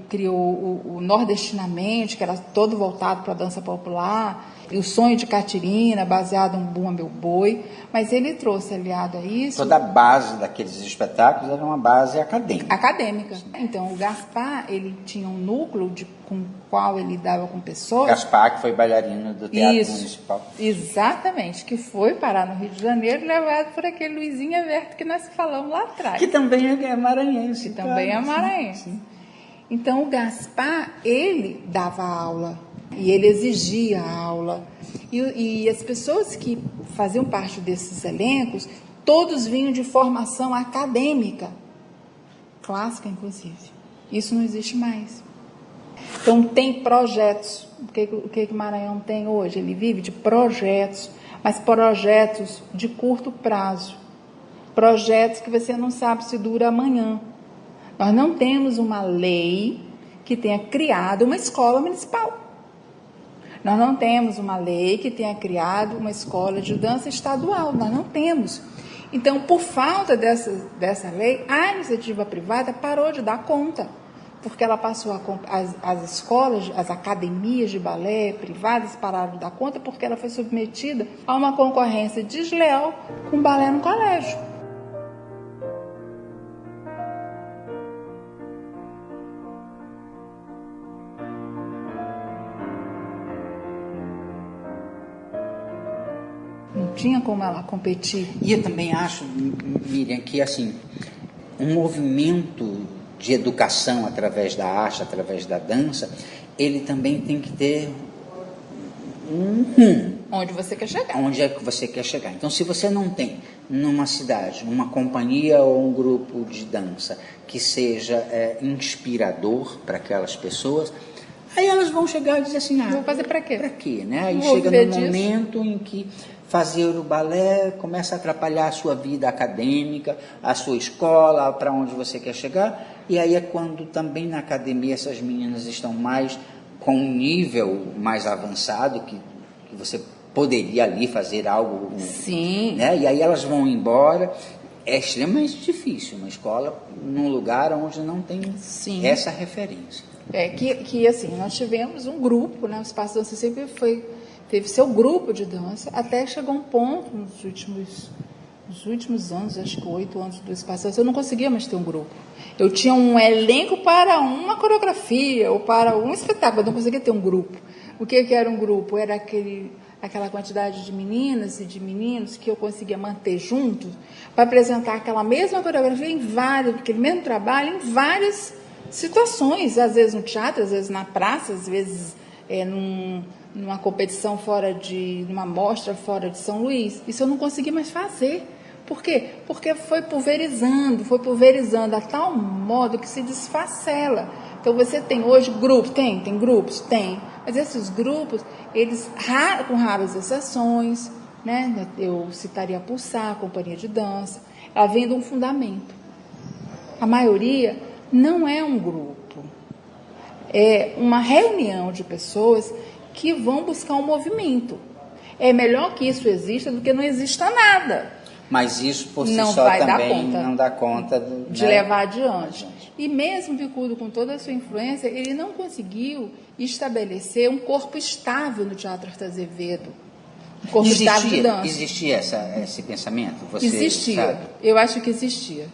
D: criou o Nordestinamente, que era todo voltado para a dança popular, e o Sonho de Catirina, baseado em Bumba Meu Boi, mas ele trouxe, aliado a isso...
C: Toda a base daqueles espetáculos era uma base acadêmica.
D: Acadêmica. Então, o Gaspar, ele tinha um núcleo com o qual ele lidava com pessoas...
C: Gaspar, que foi bailarino do Teatro Municipal.
D: Exatamente, que foi parar no Rio de Janeiro, levado por aquele Luizinho Everto que nós falamos lá atrás.
C: Que também é maranhense.
D: Que também é maranhense.
C: Sim.
D: Então, o Gaspar, ele dava aula, e ele exigia aula. E as pessoas que faziam parte desses elencos, todos vinham de formação acadêmica, clássica, inclusive. Isso não existe mais. Então, tem projetos. O que o Maranhão tem hoje? Ele vive de projetos, mas projetos de curto prazo. Projetos que você não sabe se dura amanhã. Nós não temos uma lei que tenha criado uma escola municipal. Nós não temos uma lei que tenha criado uma escola de dança estadual. Nós não temos. Então, por falta dessa lei, a iniciativa privada parou de dar conta, porque ela passou as escolas, as academias de balé privadas pararam de dar conta, porque ela foi submetida a uma concorrência desleal com balé no colégio. Não tinha como ela competir.
C: E eu também acho, Miriam, que assim, um movimento de educação através da arte, através da dança, ele também tem que ter um rumo.
D: Onde você quer chegar.
C: Onde é que você quer chegar. Então, se você não tem numa cidade uma companhia ou um grupo de dança que seja nspirador para aquelas pessoas, aí elas vão chegar e dizer assim,
D: vou fazer para quê?
C: Para quê, né? Aí chega no momento em que fazer o balé começa a atrapalhar a sua vida acadêmica, a sua escola, para onde você quer chegar. E aí é quando também na academia essas meninas estão mais com um nível mais avançado, que você poderia ali fazer algo.
D: Sim.
C: Né? E aí elas vão embora. É extremamente difícil uma escola num lugar onde não tem essa referência.
D: Que assim, nós tivemos um grupo, né? O Espaço Dança sempre teve seu grupo de dança, até chegou um ponto nos últimos anos, acho que 8 anos do Espaço Dança, eu não conseguia mais ter um grupo. Eu tinha um elenco para uma coreografia ou para um espetáculo, eu não conseguia ter um grupo. O que era um grupo? Era aquela quantidade de meninas e de meninos que eu conseguia manter juntos para apresentar aquela mesma coreografia aquele mesmo trabalho em várias situações, às vezes no teatro, às vezes na praça, às vezes numa competição numa mostra fora de São Luís. Isso eu não consegui mais fazer. Por quê? Porque foi pulverizando a tal modo que se desfacela. Então você tem hoje grupos, tem grupos, mas esses grupos, eles com raras exceções, né? Eu citaria a Pulsar, a companhia de dança, ela vem de um fundamento. A maioria não é um grupo, é uma reunião de pessoas que vão buscar um movimento. É melhor que isso exista do que não exista nada.
C: Mas isso por si
D: não
C: só
D: vai
C: também
D: dar conta
C: não dá conta
D: de levar adiante. E mesmo Bicudo, com toda a sua influência, ele não conseguiu estabelecer um corpo estável no Teatro Arte Azevedo. corpo estável de dança.
C: Existia esse pensamento? Você
D: existia,
C: sabe?
D: Eu acho que existia.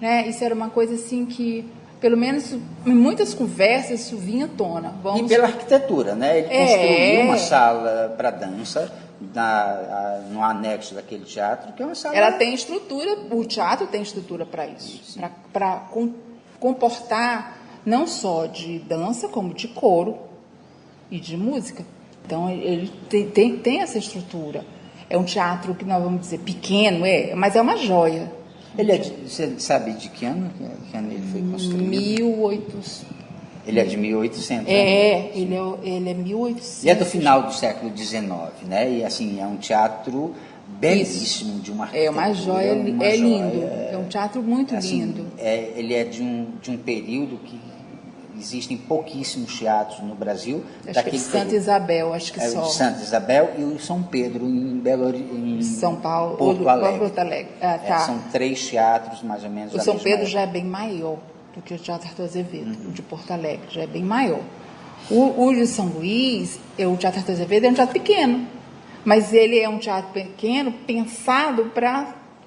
D: Né? Isso era uma coisa assim que, pelo menos em muitas conversas, isso vinha à tona.
C: E pela arquitetura, né? Ele construiu uma sala para dança no anexo daquele teatro, que é uma sala...
D: Ela tem estrutura, o teatro tem estrutura para isso, para comportar não só de dança, como de coro e de música. Então, ele tem essa estrutura. É um teatro que nós vamos dizer pequeno, mas é uma joia.
C: Você sabe de que ano ele foi construído?
D: 1800.
C: Ele é de 1800.
D: Ele é 1800.
C: E é do final do século XIX, né? E assim, é um teatro belíssimo, de uma arquitetura.
D: É uma joia, é lindo. É um teatro muito lindo.
C: Ele é de um período que existem pouquíssimos teatros no Brasil.
D: Acho que Santa Isabel, acho que só.
C: O Santa Isabel e o São Pedro, em
D: São Paulo,
C: Porto Alegre.
D: Porto Alegre. Tá.
C: São 3 teatros, mais ou menos.
D: O São Pedro já é bem maior do que o Teatro Arthur Azevedo, o de Porto Alegre, já é bem maior. O de São Luís, o Teatro Arthur Azevedo, é um teatro pequeno, mas ele é um teatro pequeno pensado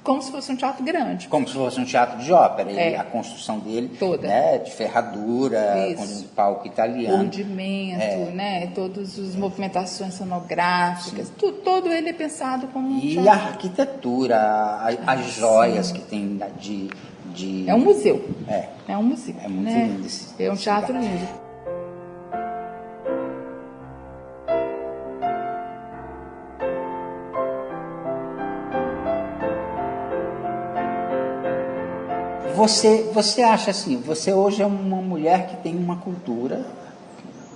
D: como se fosse um teatro grande.
C: Como se fosse um teatro de ópera. A construção dele,
D: toda,
C: né, de ferradura, com um palco italiano.
D: Condimento, né, todas as movimentações sonográficas, todo ele é pensado como um teatro.
C: E a arquitetura, as joias que tem de...
D: É um museu.
C: É
D: um museu.
C: É muito lindo esse
D: É um teatro lindo.
C: Você acha assim, você hoje é uma mulher que tem uma cultura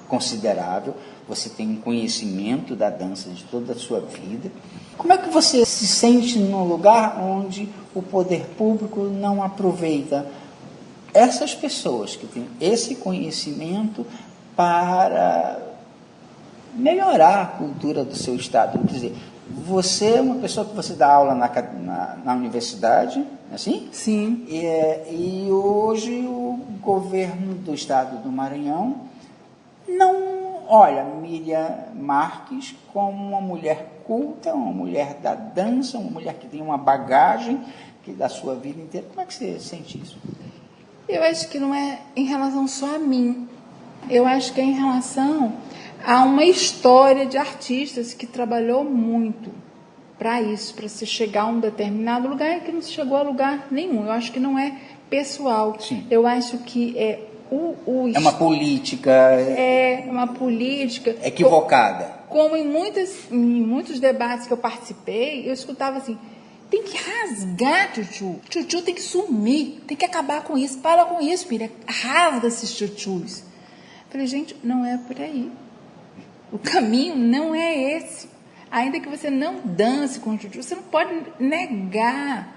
C: considerável, você tem um conhecimento da dança de toda a sua vida. Como é que você se sente num lugar onde o poder público não aproveita essas pessoas que têm esse conhecimento para melhorar a cultura do seu estado? Quer dizer, você é uma pessoa que você dá aula na universidade, assim?
D: Sim.
C: E hoje o governo do estado do Maranhão não olha Miriam Marques como uma mulher culta, uma mulher da dança, uma mulher que tem uma bagagem da sua vida inteira. Como é que você sente isso?
D: Eu acho que não é em relação só a mim. Eu acho que é em relação a uma história de artistas que trabalhou muito para isso, para se chegar a um determinado lugar e que não se chegou a lugar nenhum. Eu acho que não é pessoal.
C: Sim.
D: Eu acho que é
C: é uma política...
D: É uma política...
C: equivocada.
D: Como em muitos debates que eu participei, eu escutava assim, tem que rasgar tchutchu tem que sumir, tem que acabar com isso, para com isso, Miriam, rasga esses tchutchus. Eu falei, gente, não é por aí. O caminho não é esse. Ainda que você não dance com o tchutchu, você não pode negar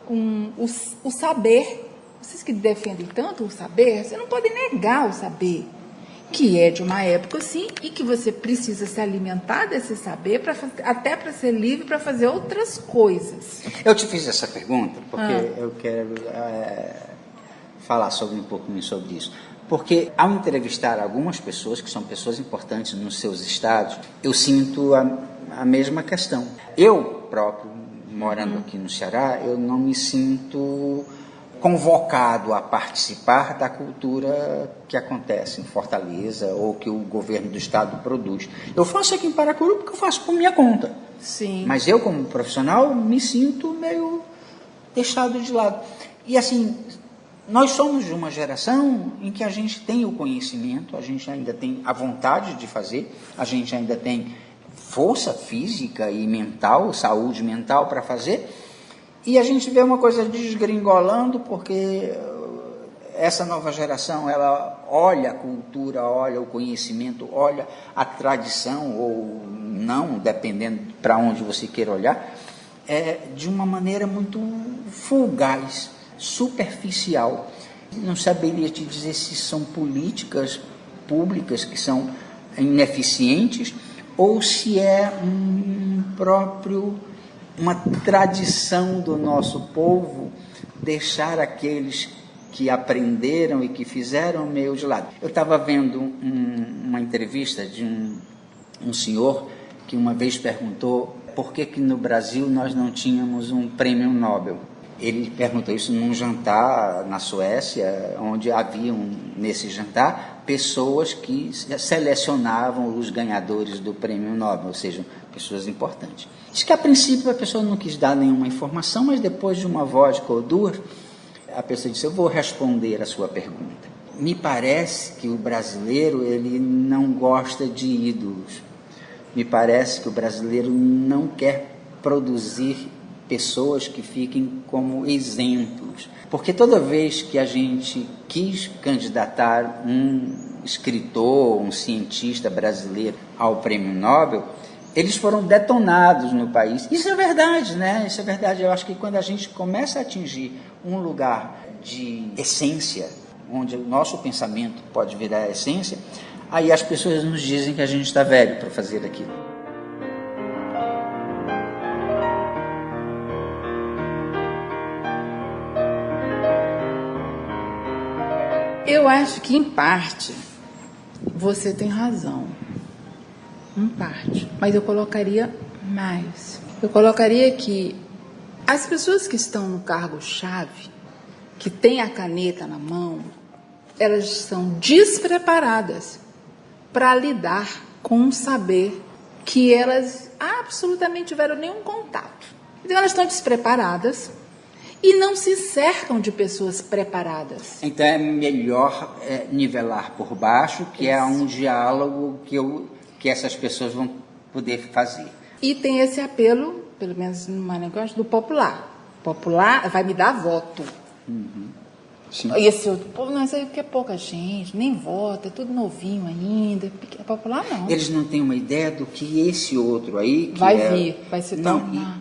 D: o saber. Vocês que defendem tanto o saber, você não pode negar o saber, que é de uma época assim, e que você precisa se alimentar desse saber, até para ser livre, para fazer outras coisas.
C: Eu te fiz essa pergunta porque eu quero falar um pouquinho sobre isso. Porque ao entrevistar algumas pessoas, que são pessoas importantes nos seus estados, eu sinto a mesma questão. Eu próprio, morando aqui no Ceará, eu não me sinto convocado a participar da cultura que acontece em Fortaleza ou que o governo do estado produz. Eu faço aqui em Paracuru porque eu faço por minha conta.
D: Sim.
C: Mas eu, como profissional, me sinto meio deixado de lado. E assim, nós somos de uma geração em que a gente tem o conhecimento, a gente ainda tem a vontade de fazer, a gente ainda tem força física e mental, saúde mental para fazer, e a gente vê uma coisa desgringolando porque essa nova geração, ela olha a cultura, olha o conhecimento, olha a tradição, ou não, dependendo para onde você queira olhar, de uma maneira muito fugaz, superficial. Não saberia te dizer se são políticas públicas que são ineficientes ou se é uma tradição do nosso povo deixar aqueles que aprenderam e que fizeram meio de lado. Eu estava vendo uma entrevista de um senhor que uma vez perguntou por que no Brasil nós não tínhamos um prêmio Nobel. Ele perguntou isso num jantar na Suécia, onde haviam, nesse jantar, pessoas que selecionavam os ganhadores do prêmio Nobel, ou seja, pessoas importantes. Diz que a princípio a pessoa não quis dar nenhuma informação, mas depois de uma vodka ou duas, a pessoa disse: eu vou responder a sua pergunta. Me parece que o brasileiro ele não gosta de ídolos. Me parece que o brasileiro não quer produzir pessoas que fiquem como exemplos. Porque toda vez que a gente quis candidatar um escritor, um cientista brasileiro ao Prêmio Nobel, eles foram detonados no país. Isso é verdade, né? Isso é verdade. Eu acho que quando a gente começa a atingir um lugar de essência, onde o nosso pensamento pode virar essência, aí as pessoas nos dizem que a gente está velho para fazer aquilo.
D: Eu acho que, em parte, você tem razão. Em parte. Mas eu colocaria mais. Eu colocaria que as pessoas que estão no cargo-chave, que têm a caneta na mão, elas são despreparadas para lidar com um saber que elas absolutamente tiveram nenhum contato. Então, elas estão despreparadas e não se cercam de pessoas preparadas.
C: Então é melhor nivelar por baixo, que é um diálogo que essas pessoas vão poder fazer.
D: E tem esse apelo, pelo menos no Maranhão, do popular. Popular vai me dar voto.
C: Uhum. Sim.
D: E esse outro povo, não, isso aí porque é pouca gente, nem vota, é tudo novinho ainda. É popular, não.
C: Eles não têm uma ideia do que esse outro aí... Que
D: vai se
C: não,
D: tornar...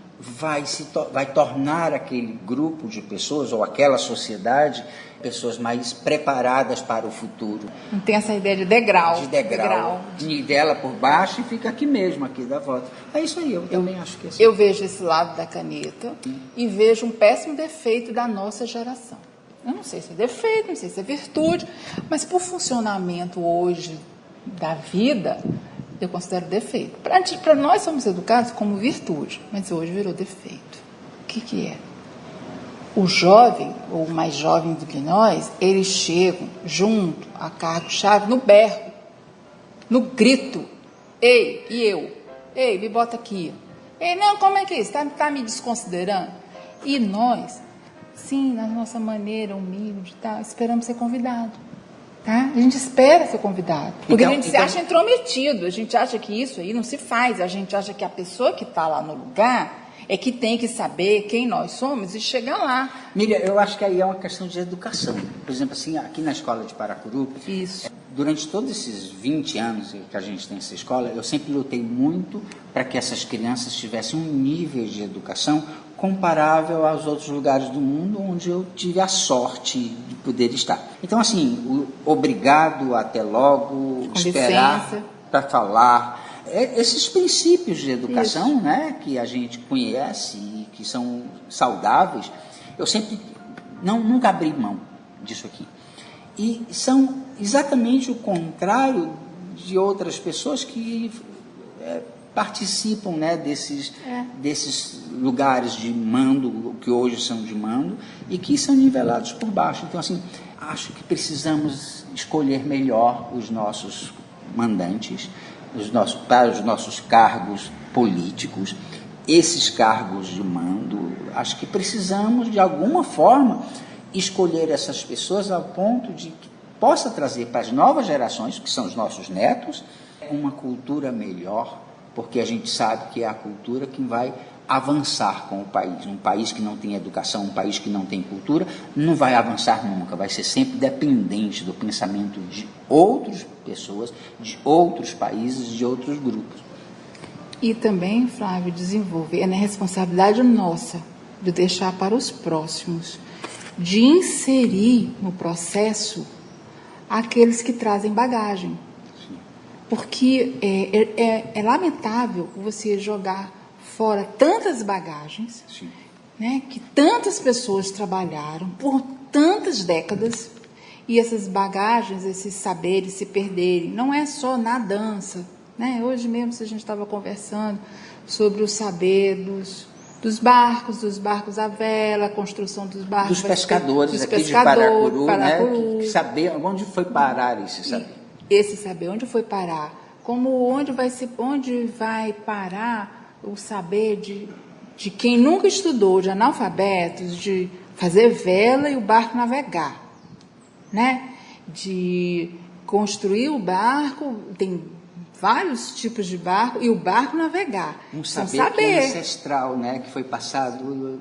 C: vai tornar aquele grupo de pessoas ou aquela sociedade pessoas mais preparadas para o futuro.
D: Não tem essa ideia de degrau.
C: De degrau. Nivela por baixo e fica aqui mesmo, aqui da volta. É isso aí, eu também acho que é assim.
D: Eu vejo esse lado da caneta e vejo um péssimo defeito da nossa geração. Eu não sei se é defeito, não sei se é virtude, mas por funcionamento hoje da vida, eu considero defeito. Para nós somos educados como virtude, mas hoje virou defeito. O que é? O jovem, ou mais jovem do que nós, eles chegam junto a cargo-chave no berro, no grito. Ei, e eu? Ei, me bota aqui. Ei, não, como é que é isso? Tá me desconsiderando? E nós, sim, na nossa maneira humilde, esperamos ser convidado. Tá? A gente espera ser convidado. Porque a gente se acha intrometido, a gente acha que isso aí não se faz, a gente acha que a pessoa que está lá no lugar é que tem que saber quem nós somos e chegar lá.
C: Miriam, eu acho que aí é uma questão de educação. Por exemplo, assim, aqui na escola de Paracuru,
D: isso.
C: Durante todos esses 20 anos que a gente tem essa escola, eu sempre lutei muito para que essas crianças tivessem um nível de educação comparável aos outros lugares do mundo onde eu tive a sorte de poder estar. Então, assim, obrigado, até logo, esperar para falar. Esses princípios de educação, né, que a gente conhece e que são saudáveis, eu sempre nunca abri mão disso aqui. E são exatamente o contrário de outras pessoas que participam, né, desses lugares de mando, que hoje são de mando, e que são nivelados por baixo. Então, assim, acho que precisamos escolher melhor os nossos mandantes, para os nossos cargos políticos, esses cargos de mando. Acho que precisamos, de alguma forma, escolher essas pessoas ao ponto de que possa trazer para as novas gerações, que são os nossos netos, uma cultura melhor, porque a gente sabe que é a cultura que vai avançar com o país. Um país que não tem educação, um país que não tem cultura, não vai avançar nunca, vai ser sempre dependente do pensamento de outras pessoas, de outros países, de outros grupos.
D: E também, Flávio, desenvolver, é responsabilidade nossa de deixar para os próximos, de inserir no processo aqueles que trazem bagagem. Porque é lamentável você jogar fora tantas bagagens, né, que tantas pessoas trabalharam por tantas décadas, e essas bagagens, esses saberes se perderem. Não é só na dança, né? Hoje mesmo, se a gente estava conversando sobre o saber dos barcos à vela, a construção dos barcos.
C: Dos pescadores aqui de Paracuru, né? Que saber onde foi parar esse saber.
D: Esse saber, onde foi parar? Onde vai parar o saber de quem nunca estudou, de analfabetos, de fazer vela e o barco navegar, né? De construir o barco, tem vários tipos de barco, e o barco navegar.
C: Um saber que é ancestral, né? Que foi passado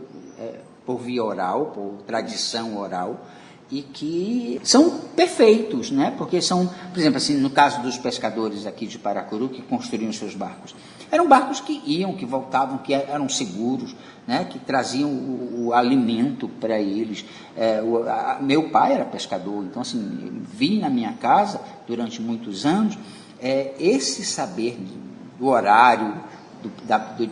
C: por via oral, por tradição oral, e que são perfeitos, né? Porque são, por exemplo, assim, no caso dos pescadores aqui de Paracuru, que construíam seus barcos, eram barcos que iam, que voltavam, que eram seguros, né? Que traziam o alimento para eles. Meu pai era pescador, então assim, vi na minha casa durante muitos anos esse saber do horário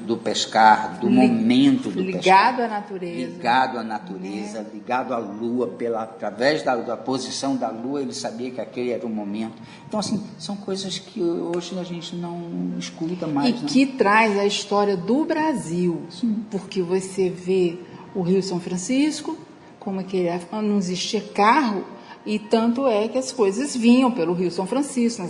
C: do pescar, do momento do
D: ligado
C: pescar.
D: À natureza.
C: Ligado à natureza, ligado à lua, através da posição da lua, ele sabia que aquele era o momento. Então, assim, são coisas que hoje a gente não escuta mais.
D: E que traz a história do Brasil. Sim. Porque você vê o Rio São Francisco, como é que não existia carro, e tanto é que as coisas vinham pelo Rio São Francisco,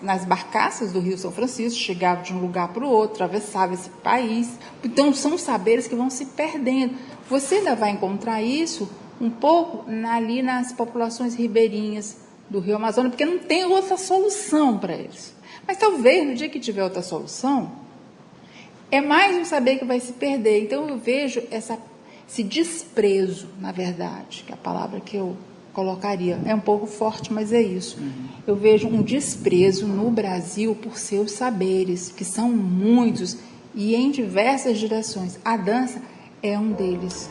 D: nas barcaças do Rio São Francisco, chegavam de um lugar para o outro, atravessavam esse país. Então, são saberes que vão se perdendo. Você ainda vai encontrar isso um pouco ali nas populações ribeirinhas do Rio Amazonas, porque não tem outra solução para eles. Mas talvez, no dia que tiver outra solução, é mais um saber que vai se perder. Então, eu vejo esse desprezo, na verdade, que é a palavra que eu colocaria. É um pouco forte, mas é isso. Eu vejo um desprezo no Brasil por seus saberes, que são muitos e em diversas direções. A dança é um deles.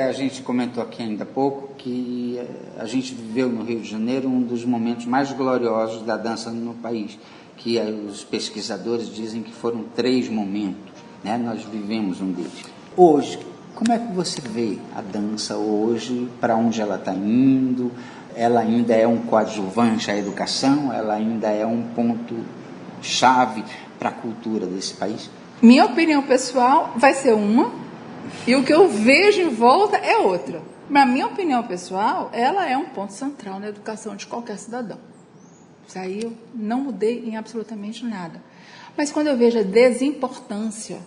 C: A gente comentou aqui ainda há pouco que a gente viveu no Rio de Janeiro um dos momentos mais gloriosos da dança no país, que os pesquisadores dizem que foram 3 momentos, né? Nós vivemos um deles. Hoje, como é que você vê a dança hoje, para onde ela está indo? Ela ainda é um coadjuvante à educação? Ela ainda é um ponto-chave para a cultura desse país?
D: Minha opinião pessoal vai ser uma, e o que eu vejo em volta é outra. Na minha opinião pessoal, ela é um ponto central na educação de qualquer cidadão. Isso aí eu não mudei em absolutamente nada. Mas quando eu vejo a desimportância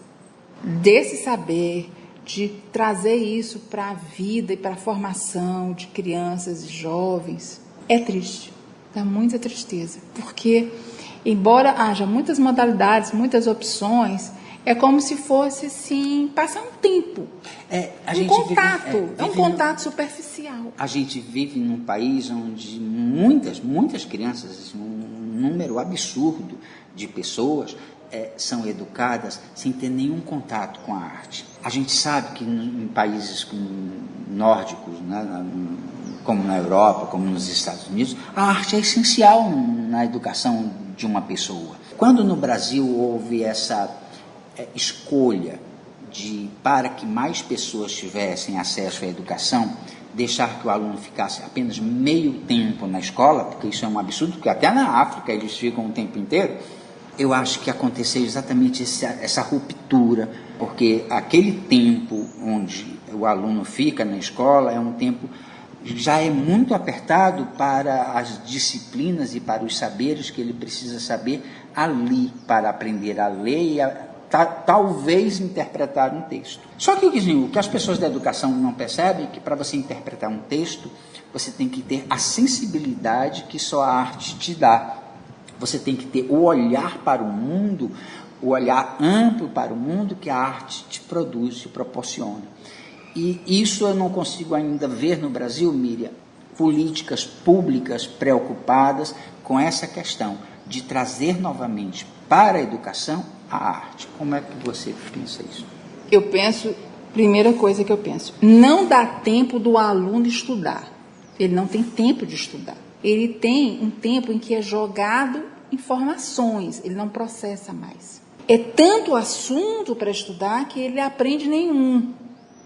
D: desse saber, de trazer isso para a vida e para a formação de crianças e jovens, é triste. Dá muita tristeza. Porque, embora haja muitas modalidades, muitas opções, é como se fosse, assim, passar um tempo. Um contato superficial.
C: A gente vive num país onde muitas crianças, um número absurdo de pessoas são educadas sem ter nenhum contato com a arte. A gente sabe que em países nórdicos, né, como na Europa, como nos Estados Unidos, a arte é essencial na educação de uma pessoa. Quando no Brasil houve essa escolha para que mais pessoas tivessem acesso à educação, deixar que o aluno ficasse apenas meio tempo na escola, porque isso é um absurdo, porque até na África eles ficam o tempo inteiro, eu acho que aconteceu exatamente essa ruptura, porque aquele tempo onde o aluno fica na escola é um tempo já é muito apertado para as disciplinas e para os saberes que ele precisa saber ali para aprender a ler e talvez interpretar um texto. Só que o que as pessoas da educação não percebem é que para você interpretar um texto, você tem que ter a sensibilidade que só a arte te dá. Você tem que ter o olhar para o mundo, o olhar amplo para o mundo que a arte te produz, te proporciona. E isso eu não consigo ainda ver no Brasil, Miriam, políticas públicas preocupadas com essa questão de trazer novamente para a educação a arte. Como é que você pensa isso?
D: Eu penso, primeira coisa que eu penso, não dá tempo do aluno estudar. Ele não tem tempo de estudar. Ele tem um tempo em que é jogado informações, ele não processa mais. É tanto assunto para estudar que ele aprende nenhum.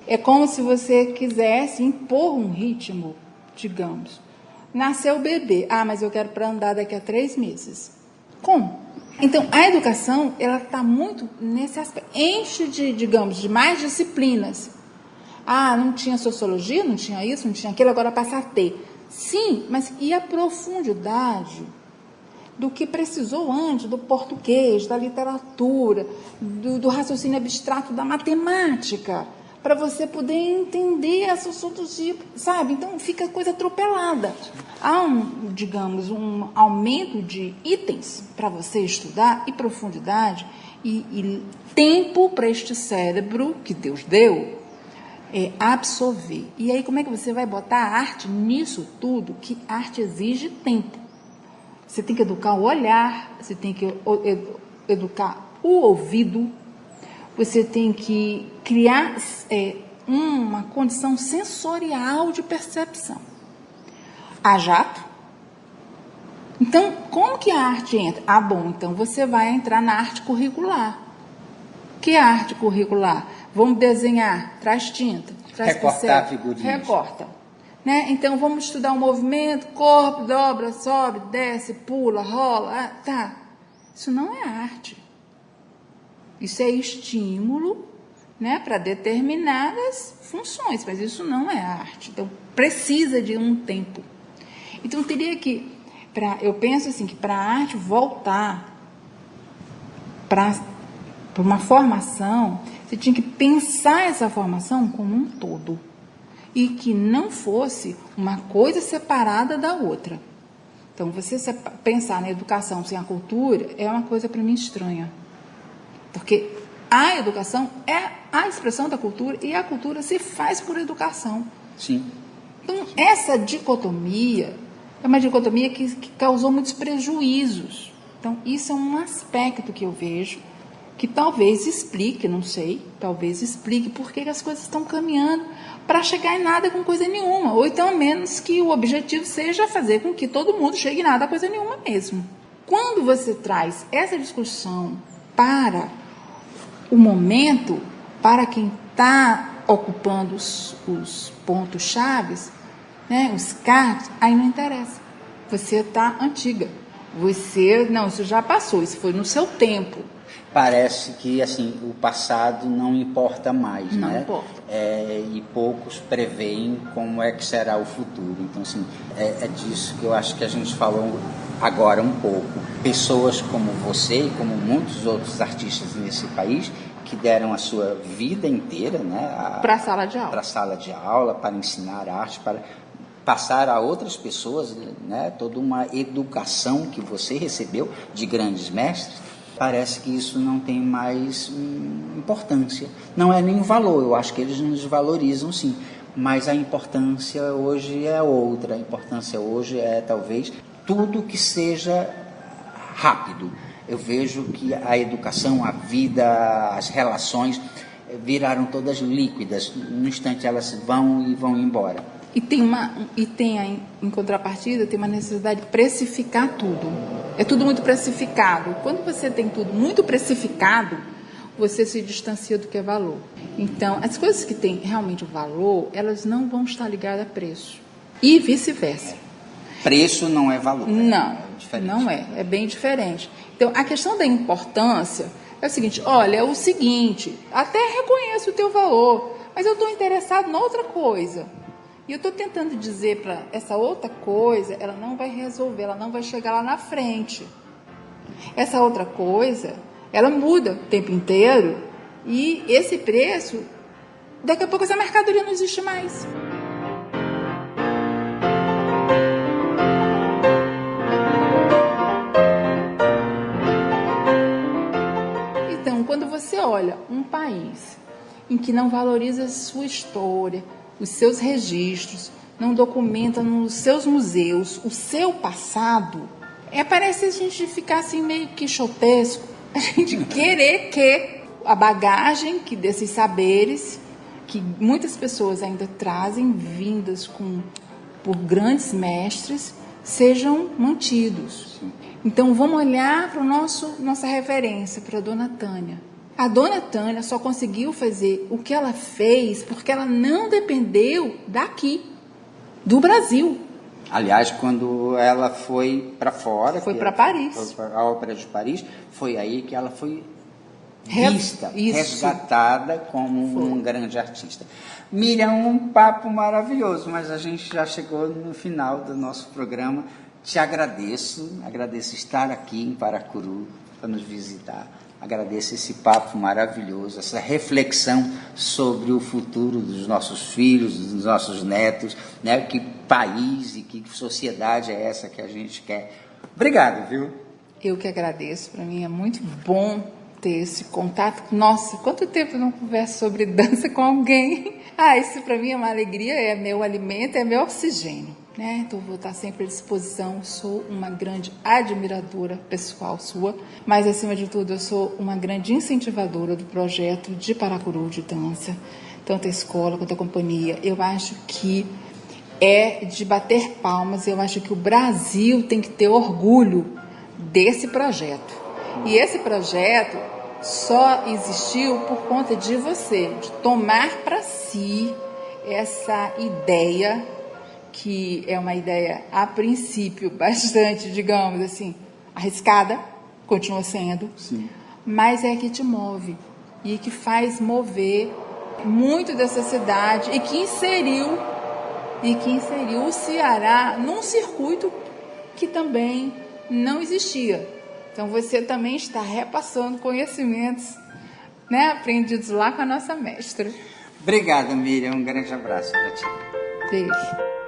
D: É como se você quisesse impor um ritmo, digamos. Nasceu o bebê. Mas eu quero para andar daqui a 3 meses. Como? Então, a educação, ela está muito nesse aspecto. Enche de mais disciplinas. Não tinha sociologia, não tinha isso, não tinha aquilo, agora passa a ter. Sim, mas e a profundidade do que precisou antes, do português, da literatura, do raciocínio abstrato, da matemática, para você poder entender a sociologia, sabe? Então, fica coisa atropelada. Há um aumento de itens para você estudar, e profundidade, e tempo para este cérebro que Deus deu absorver. E aí, como é que você vai botar a arte nisso tudo? Que arte exige tempo. Você tem que educar o olhar, você tem que educar o ouvido, você tem que criar uma condição sensorial de percepção. A jato. Então, como que a arte entra? Então você vai entrar na arte curricular. Que é a arte curricular? Vamos desenhar, traz tinta. Traz
C: recortar figurinhas.
D: Recorta. Né? Então, vamos estudar o movimento, corpo, dobra, sobe, desce, pula, rola. Tá. Isso não é arte. Isso é estímulo, né, para determinadas funções, mas isso não é arte. Então, precisa de um tempo. Então, teria que... eu penso assim, que para a arte voltar para uma formação, você tinha que pensar essa formação como um todo. E que não fosse uma coisa separada da outra. Então, você pensar na educação sem a cultura é uma coisa para mim estranha. Porque a educação é a expressão da cultura e a cultura se faz por educação.
C: Sim.
D: Então, essa dicotomia é uma dicotomia que causou muitos prejuízos. Então, isso é um aspecto que eu vejo que talvez explique, não sei, talvez explique por que as coisas estão caminhando para chegar em nada com coisa nenhuma, ou então a menos que o objetivo seja fazer com que todo mundo chegue em nada a coisa nenhuma mesmo. Quando você traz essa discussão para o momento, para quem está ocupando os pontos chaves, né, os cargos, aí não interessa. Você está antiga. Isso já passou, isso foi no seu tempo.
C: Parece que assim, o passado não importa mais,
D: não
C: né?
D: Importa.
C: E poucos preveem como é que será o futuro. Então, assim, é disso que eu acho que a gente falou agora um pouco. Pessoas como você e como muitos outros artistas nesse país que deram a sua vida inteira, né,
D: para a sala de aula.
C: Para a sala de aula, para ensinar arte, para passar a outras pessoas, né, toda uma educação que você recebeu de grandes mestres. Parece que isso não tem mais importância. Não é nem valor, eu acho que eles nos valorizam sim, mas a importância hoje é outra. A importância hoje é talvez tudo que seja rápido. Eu vejo que a educação, a vida, as relações viraram todas líquidas. No instante elas vão embora.
D: E em contrapartida, tem uma necessidade de precificar tudo. É tudo muito precificado. Quando você tem tudo muito precificado, você se distancia do que é valor. Então, as coisas que têm realmente valor, elas não vão estar ligadas a preço. E vice-versa.
C: Preço não é valor.
D: Não, não é. É bem diferente. Então, a questão da importância é o seguinte, olha, até reconheço o teu valor, mas eu estou interessado em outra coisa. E eu estou tentando dizer para essa outra coisa, ela não vai resolver, ela não vai chegar lá na frente. Essa outra coisa, ela muda o tempo inteiro e esse preço, daqui a pouco essa mercadoria não existe mais. Então, quando você olha um país em que não valoriza a sua história, os seus registros, não documenta nos seus museus o seu passado, parece a gente ficar assim meio quixotesco, a gente querer que a bagagem desses saberes, que muitas pessoas ainda trazem, vindas por grandes mestres, sejam mantidos. Então vamos olhar para nossa referência, para a Dona Tânia. A dona Tânia só conseguiu fazer o que ela fez porque ela não dependeu daqui, do Brasil.
C: Aliás, quando ela foi para fora...
D: Foi para Paris.
C: Foi para a Ópera de Paris, foi aí que ela foi vista, resgatada como um grande artista. Miriam, um papo maravilhoso, mas a gente já chegou no final do nosso programa. Te agradeço estar aqui em Paracuru para nos visitar. Agradeço esse papo maravilhoso, essa reflexão sobre o futuro dos nossos filhos, dos nossos netos, né? Que país e que sociedade é essa que a gente quer. Obrigado, viu?
D: Eu que agradeço, para mim é muito bom ter esse contato. Nossa, quanto tempo eu não converso sobre dança com alguém? Isso para mim é uma alegria, é meu alimento, é meu oxigênio, né? Então vou estar sempre à disposição. Sou uma grande admiradora pessoal sua, mas acima de tudo eu sou uma grande incentivadora do projeto de Paracuru de dança, tanto a escola quanto a companhia. Eu acho que é de bater palmas, eu acho que o Brasil tem que ter orgulho desse projeto. E esse projeto só existiu por conta de você, de tomar para si essa ideia, que é uma ideia, a princípio, bastante, digamos assim, arriscada, continua sendo,
C: sim,
D: mas é que te move e que faz mover muito dessa cidade e que inseriu o Ceará num circuito que também não existia. Então você também está repassando conhecimentos, né, aprendidos lá com a nossa mestra.
C: Obrigado, Miriam. Um grande abraço para ti.
D: Beijo.